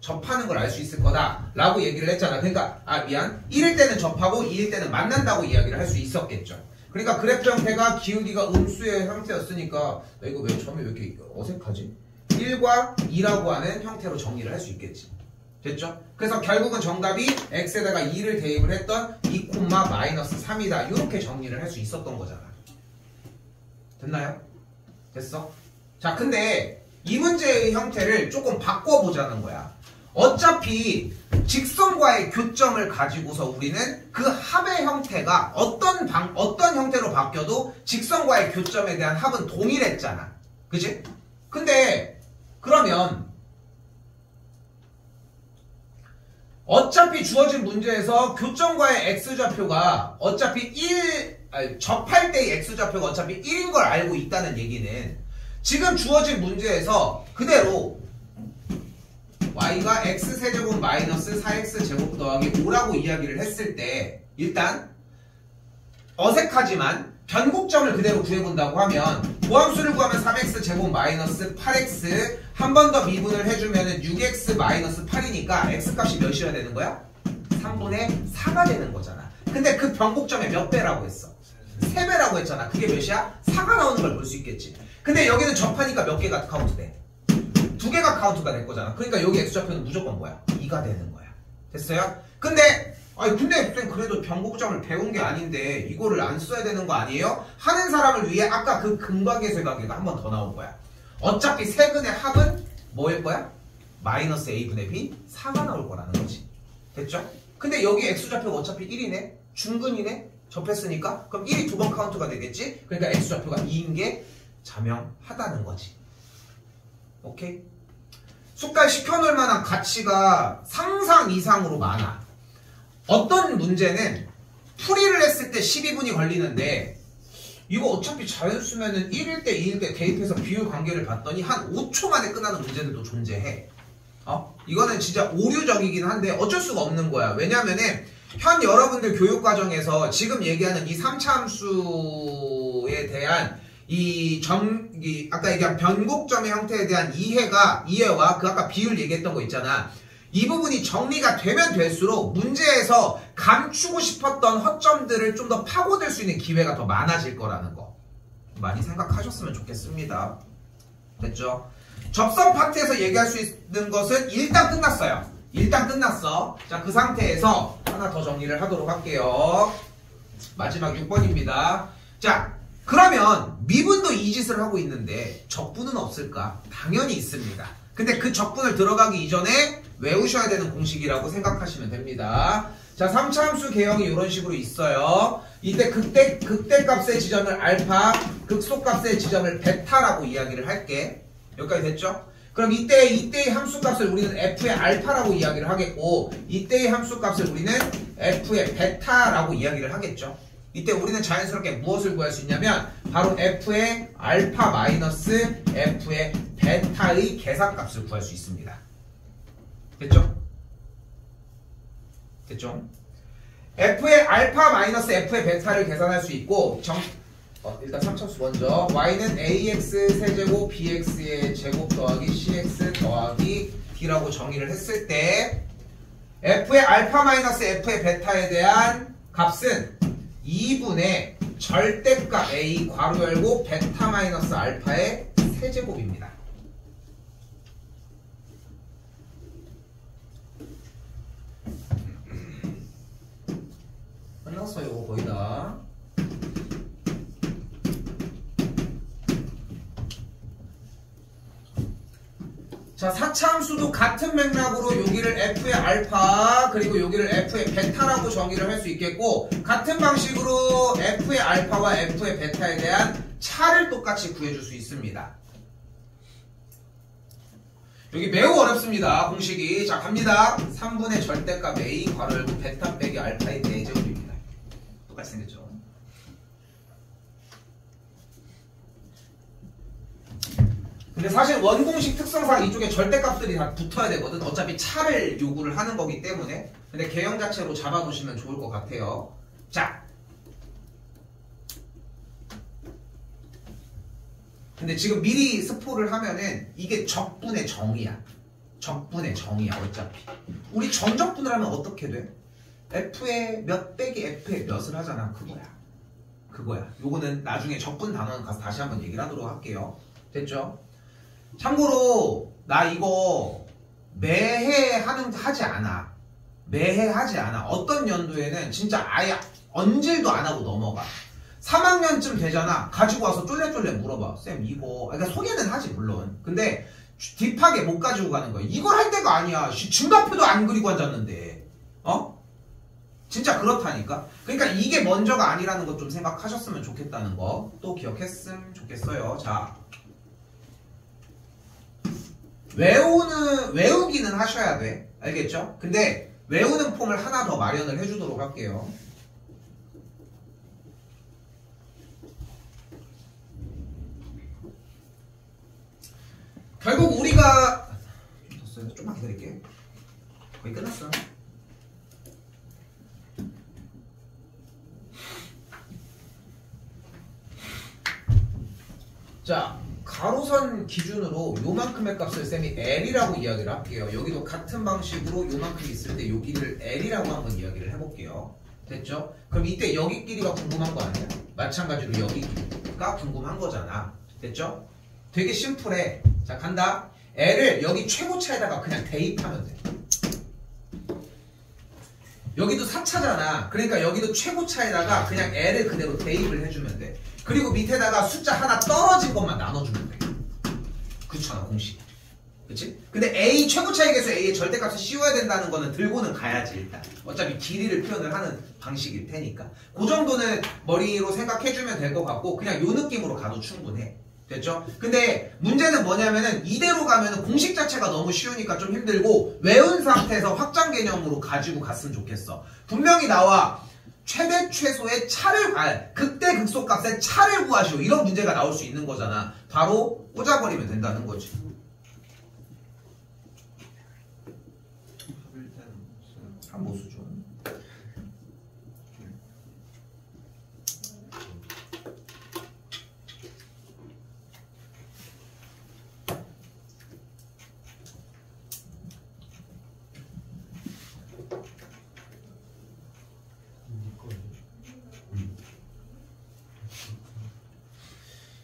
접하는 걸 알 수 있을 거다 라고 얘기를 했잖아. 그러니까 1일 때는 접하고 2일 때는 만난다고 이야기를 할 수 있었겠죠. 그러니까 그래프 형태가 기울기가 음수의 형태였으니까 나 이거 왜 처음에 왜 이렇게 어색하지? 1과 2라고 하는 형태로 정리를 할 수 있겠지. 됐죠? 그래서 결국은 정답이 x에다가 2를 대입을 했던 2, 마이너스 3이다 이렇게 정리를 할 수 있었던 거잖아. 됐나요? 됐어? 자, 근데 이 문제의 형태를 조금 바꿔보자는 거야. 어차피 직선과의 교점을 가지고서 우리는 그 합의 형태가 어떤 형태로 바뀌어도 직선과의 교점에 대한 합은 동일했잖아. 그치? 근데 그러면 어차피 주어진 문제에서 교점과의 x좌표가 어차피 접할 때의 x좌표가 어차피 1인 걸 알고 있다는 얘기는 지금 주어진 문제에서 그대로 y가 x세제곱 마이너스 4x제곱 더하기 5라고 이야기를 했을 때 일단 어색하지만 변곡점을 그대로 구해본다고 하면 보함수를 구하면 3x제곱 마이너스 8x 한 번 더 미분을 해주면 6x 마이너스 8이니까 x값이 몇이어야 되는 거야? 3분의 4가 되는 거잖아. 근데 그 변곡점의 몇 배라고 했어? 3배라고 했잖아. 그게 몇이야? 4가 나오는 걸 볼 수 있겠지. 근데 여기는 접하니까 몇 개가 카운트 돼? 2개가 카운트가 될 거잖아. 그러니까 여기 x좌표는 무조건 뭐야? 2가 되는 거야. 됐어요? 근데 쌤 그래도 변곡점을 배운 게 아닌데 이거를 안 써야 되는 거 아니에요? 하는 사람을 위해 아까 그 근각의 관계가 한 번 더 나올 거야. 어차피 세근의 합은 뭐일 거야? 마이너스 a분의 b 4가 나올 거라는 거지. 됐죠? 근데 여기 x좌표가 어차피 1이네? 중근이네? 접했으니까 그럼 1이 2번 카운트가 되겠지? 그러니까 x좌표가 2인 게 자명하다는 거지. 오케이? 숫갈 시켜놓을 만한 가치가 상상 이상으로 많아. 어떤 문제는 풀이를 했을 때 12분이 걸리는데 이거 어차피 자연수면은 1일 때 2일 때 대입해서 비율 관계를 봤더니 한 5초 만에 끝나는 문제들도 존재해. 이거는 진짜 오류적이긴 한데 어쩔 수가 없는 거야. 왜냐면은 현 여러분들 교육과정에서 지금 얘기하는 이 3차 함수에 대한 아까 얘기한 변곡점의 형태에 대한 이해와 그 아까 비율 얘기했던 거 있잖아. 이 부분이 정리가 되면 될수록 문제에서 감추고 싶었던 허점들을 좀 더 파고들 수 있는 기회가 더 많아질 거라는 거 많이 생각하셨으면 좋겠습니다. 됐죠? 접선 파트에서 얘기할 수 있는 것은 일단 끝났어요. 일단 끝났어. 자, 그 상태에서 하나 더 정리를 하도록 할게요. 마지막 6번입니다. 자, 그러면 미분도 이 짓을 하고 있는데 적분은 없을까? 당연히 있습니다. 근데 그 적분을 들어가기 이전에 외우셔야 되는 공식이라고 생각하시면 됩니다. 자, 3차 함수 개형이 이런 식으로 있어요. 이때 극대값의 지점을 알파, 극소값의 지점을 베타라고 이야기를 할게. 여기까지 됐죠? 그럼 이때의 함수값을 우리는 f의 알파라고 이야기를 하겠고 이때의 함수값을 우리는 f의 베타라고 이야기를 하겠죠. 이때 우리는 자연스럽게 무엇을 구할 수 있냐면 바로 f의 알파 마이너스 f의 베타의 계산값을 구할 수 있습니다. 됐죠? 됐죠? f의 알파 마이너스 f의 베타를 계산할 수 있고 일단 3차수 먼저 y는 ax 세제곱 bx의 제곱 더하기 cx 더하기 d라고 정의를 했을 때 f의 알파 마이너스 f의 베타에 대한 값은 2분의 절대값 a 괄호 열고 베타 마이너스 알파의 세제곱입니다. 끝났어요. 이거 거의 다. 자, 4차 함수도 같은 맥락으로 여기를 f의 알파 그리고 여기를 f의 베타라고 정의를 할 수 있겠고 같은 방식으로 f의 알파와 f의 베타에 대한 차를 똑같이 구해줄 수 있습니다. 여기 매우 어렵습니다. 공식이. 자, 갑니다. 3분의 절대값 a 괄호 열고 베타 빼기 알파의 대제곱입니다. 똑같이 생겼죠. 근데 사실 원공식 특성상 이쪽에 절대값들이 다 붙어야 되거든. 어차피 차를 요구를 하는 거기 때문에. 근데 개형 자체로 잡아두시면 좋을 것 같아요. 자, 근데 지금 미리 스포를 하면은 이게 적분의 정이야. 적분의 정이야 어차피. 우리 전적분을 하면 어떻게 돼? f의 몇 빼기 f의 몇을 하잖아. 그거야. 요거는 나중에 적분 단원 가서 다시 한번 얘기를 하도록 할게요. 됐죠? 참고로 나 이거 매해 하지 않아. 매해 하지 않아. 어떤 연도에는 진짜 아예 언질도 안 하고 넘어가. 3학년쯤 되잖아. 가지고 와서 쫄래쫄래 물어봐. 쌤 이거 그러니까 소개는 하지 물론. 근데 딥하게 못 가지고 가는 거야. 이걸 할 때가 아니야. 증가표도 안 그리고 앉았는데. 진짜 그렇다니까. 그러니까 이게 먼저가 아니라는 것 좀 생각하셨으면 좋겠다는 거 또 기억했으면 좋겠어요. 자, 외우기는 하셔야 돼. 알겠죠? 근데 외우는 폼을 하나 더 마련을 해주도록 할게요. 결국 우리가 좀 더 써요. 좀만 기다릴게. 거의 끝났어. 자, 가로선 기준으로 요만큼의 값을 쌤이 L이라고 이야기를 할게요. 여기도 같은 방식으로 요만큼 있을 때 여기를 L이라고 한번 이야기를 해볼게요. 됐죠? 그럼 이때 여기 길이가 궁금한 거 아니야? 마찬가지로 여기 길이가 궁금한 거잖아. 됐죠? 되게 심플해. 자, 간다. L을 여기 최고차에다가 그냥 대입하면 돼. 여기도 4차잖아. 그러니까 여기도 최고차에다가 그냥 L을 그대로 대입을 해주면 돼. 그리고 밑에다가 숫자 하나 떨어진 것만 나눠주면 돼. 그렇잖아, 공식. 그치? 근데 A, 최고차의 개수 A의 절대값을 씌워야 된다는 거는 들고는 가야지, 일단. 어차피 길이를 표현을 하는 방식일 테니까. 그 정도는 머리로 생각해주면 될 것 같고, 그냥 요 느낌으로 가도 충분해. 됐죠? 근데 문제는 뭐냐면은 이대로 가면은 공식 자체가 너무 쉬우니까 좀 힘들고, 외운 상태에서 확장 개념으로 가지고 갔으면 좋겠어. 분명히 나와. 최대 최소의 차를 극대 극소값의 차를 구하시오. 이런 문제가 나올 수 있는 거잖아. 바로 꽂아버리면 된다는 거지. 함모수죠.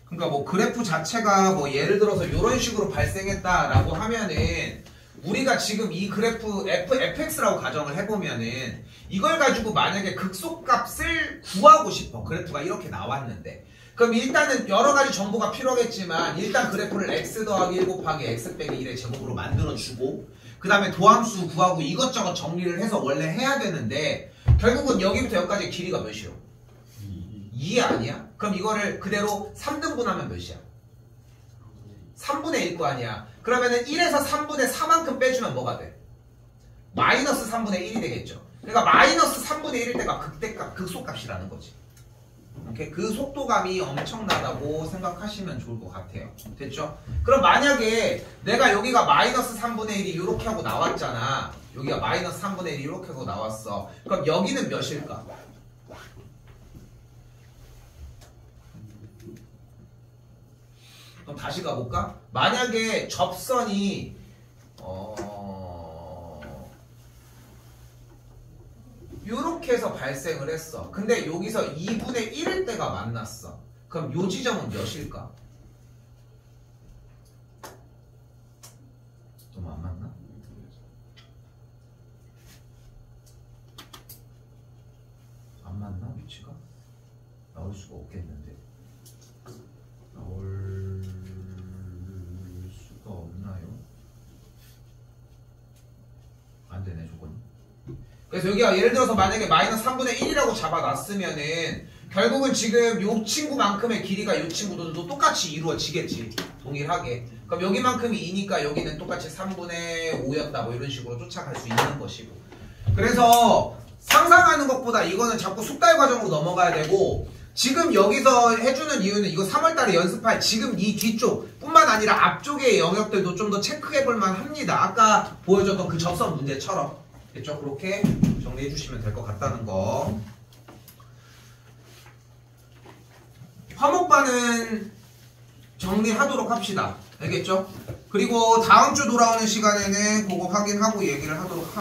그러니까 뭐 그래프 자체가 뭐 예를 들어서 이런 식으로 발생했다라고 하면은 우리가 지금 이 그래프 fx라고 가정을 해보면은 이걸 가지고 만약에 극소값을 구하고 싶어. 그래프가 이렇게 나왔는데 그럼 일단은 여러 가지 정보가 필요하겠지만 일단 그래프를 x 더하기 1 곱하기 x 빼기 1의 제곱으로 만들어주고 그 다음에 도함수 구하고 이것저것 정리를 해서 원래 해야 되는데 결국은 여기부터 여기까지 길이가 몇이요? 2 아니야? 그럼 이거를 그대로 3등분하면 몇이야? 3분의 1 거 아니야? 그러면은 1에서 3분의 4만큼 빼주면 뭐가 돼? 마이너스 3분의 1이 되겠죠. 그러니까 마이너스 3분의 1일 때가 극대값, 극소값이라는 거지. 오케이? 그 속도감이 엄청나다고 생각하시면 좋을 것 같아요. 됐죠? 그럼 만약에 내가 여기가 마이너스 3분의 1이 이렇게 하고 나왔잖아. 여기가 마이너스 3분의 1이 이렇게 하고 나왔어. 그럼 여기는 몇일까? 그럼 다시 가볼까? 만약에 접선이 요렇게 해서 발생을 했어. 근데 여기서 2분의 1일 때가 만났어. 그럼 요 지점은 몇일까? 너무 안 맞나? 안 맞나? 위치가? 나올 수가 없겠는데. 나올 수가 없나요? 안 되네, 조건이. 그래서 여기가 예를 들어서 만약에 마이너스 3분의 1이라고 잡아놨으면은 결국은 지금 요 친구만큼의 길이가 요 친구들도 똑같이 이루어지겠지. 동일하게. 그럼 여기만큼이 2니까 여기는 똑같이 3분의 5였다. 뭐 이런 식으로 쫓아갈 수 있는 것이고. 그래서 상상하는 것보다 이거는 자꾸 숙달 과정으로 넘어가야 되고 지금 여기서 해주는 이유는 이거 3월달에 연습할 지금 이 뒤쪽 뿐만 아니라 앞쪽의 영역들도 좀 더 체크해볼만 합니다. 아까 보여줬던 그 접선 문제처럼. 됐죠? 그렇게 정리해 주시면 될 것 같다는 거. 화목반은 정리하도록 합시다. 알겠죠? 그리고 다음 주 돌아오는 시간에는 그거 확인하고 얘기를 하도록 합니다.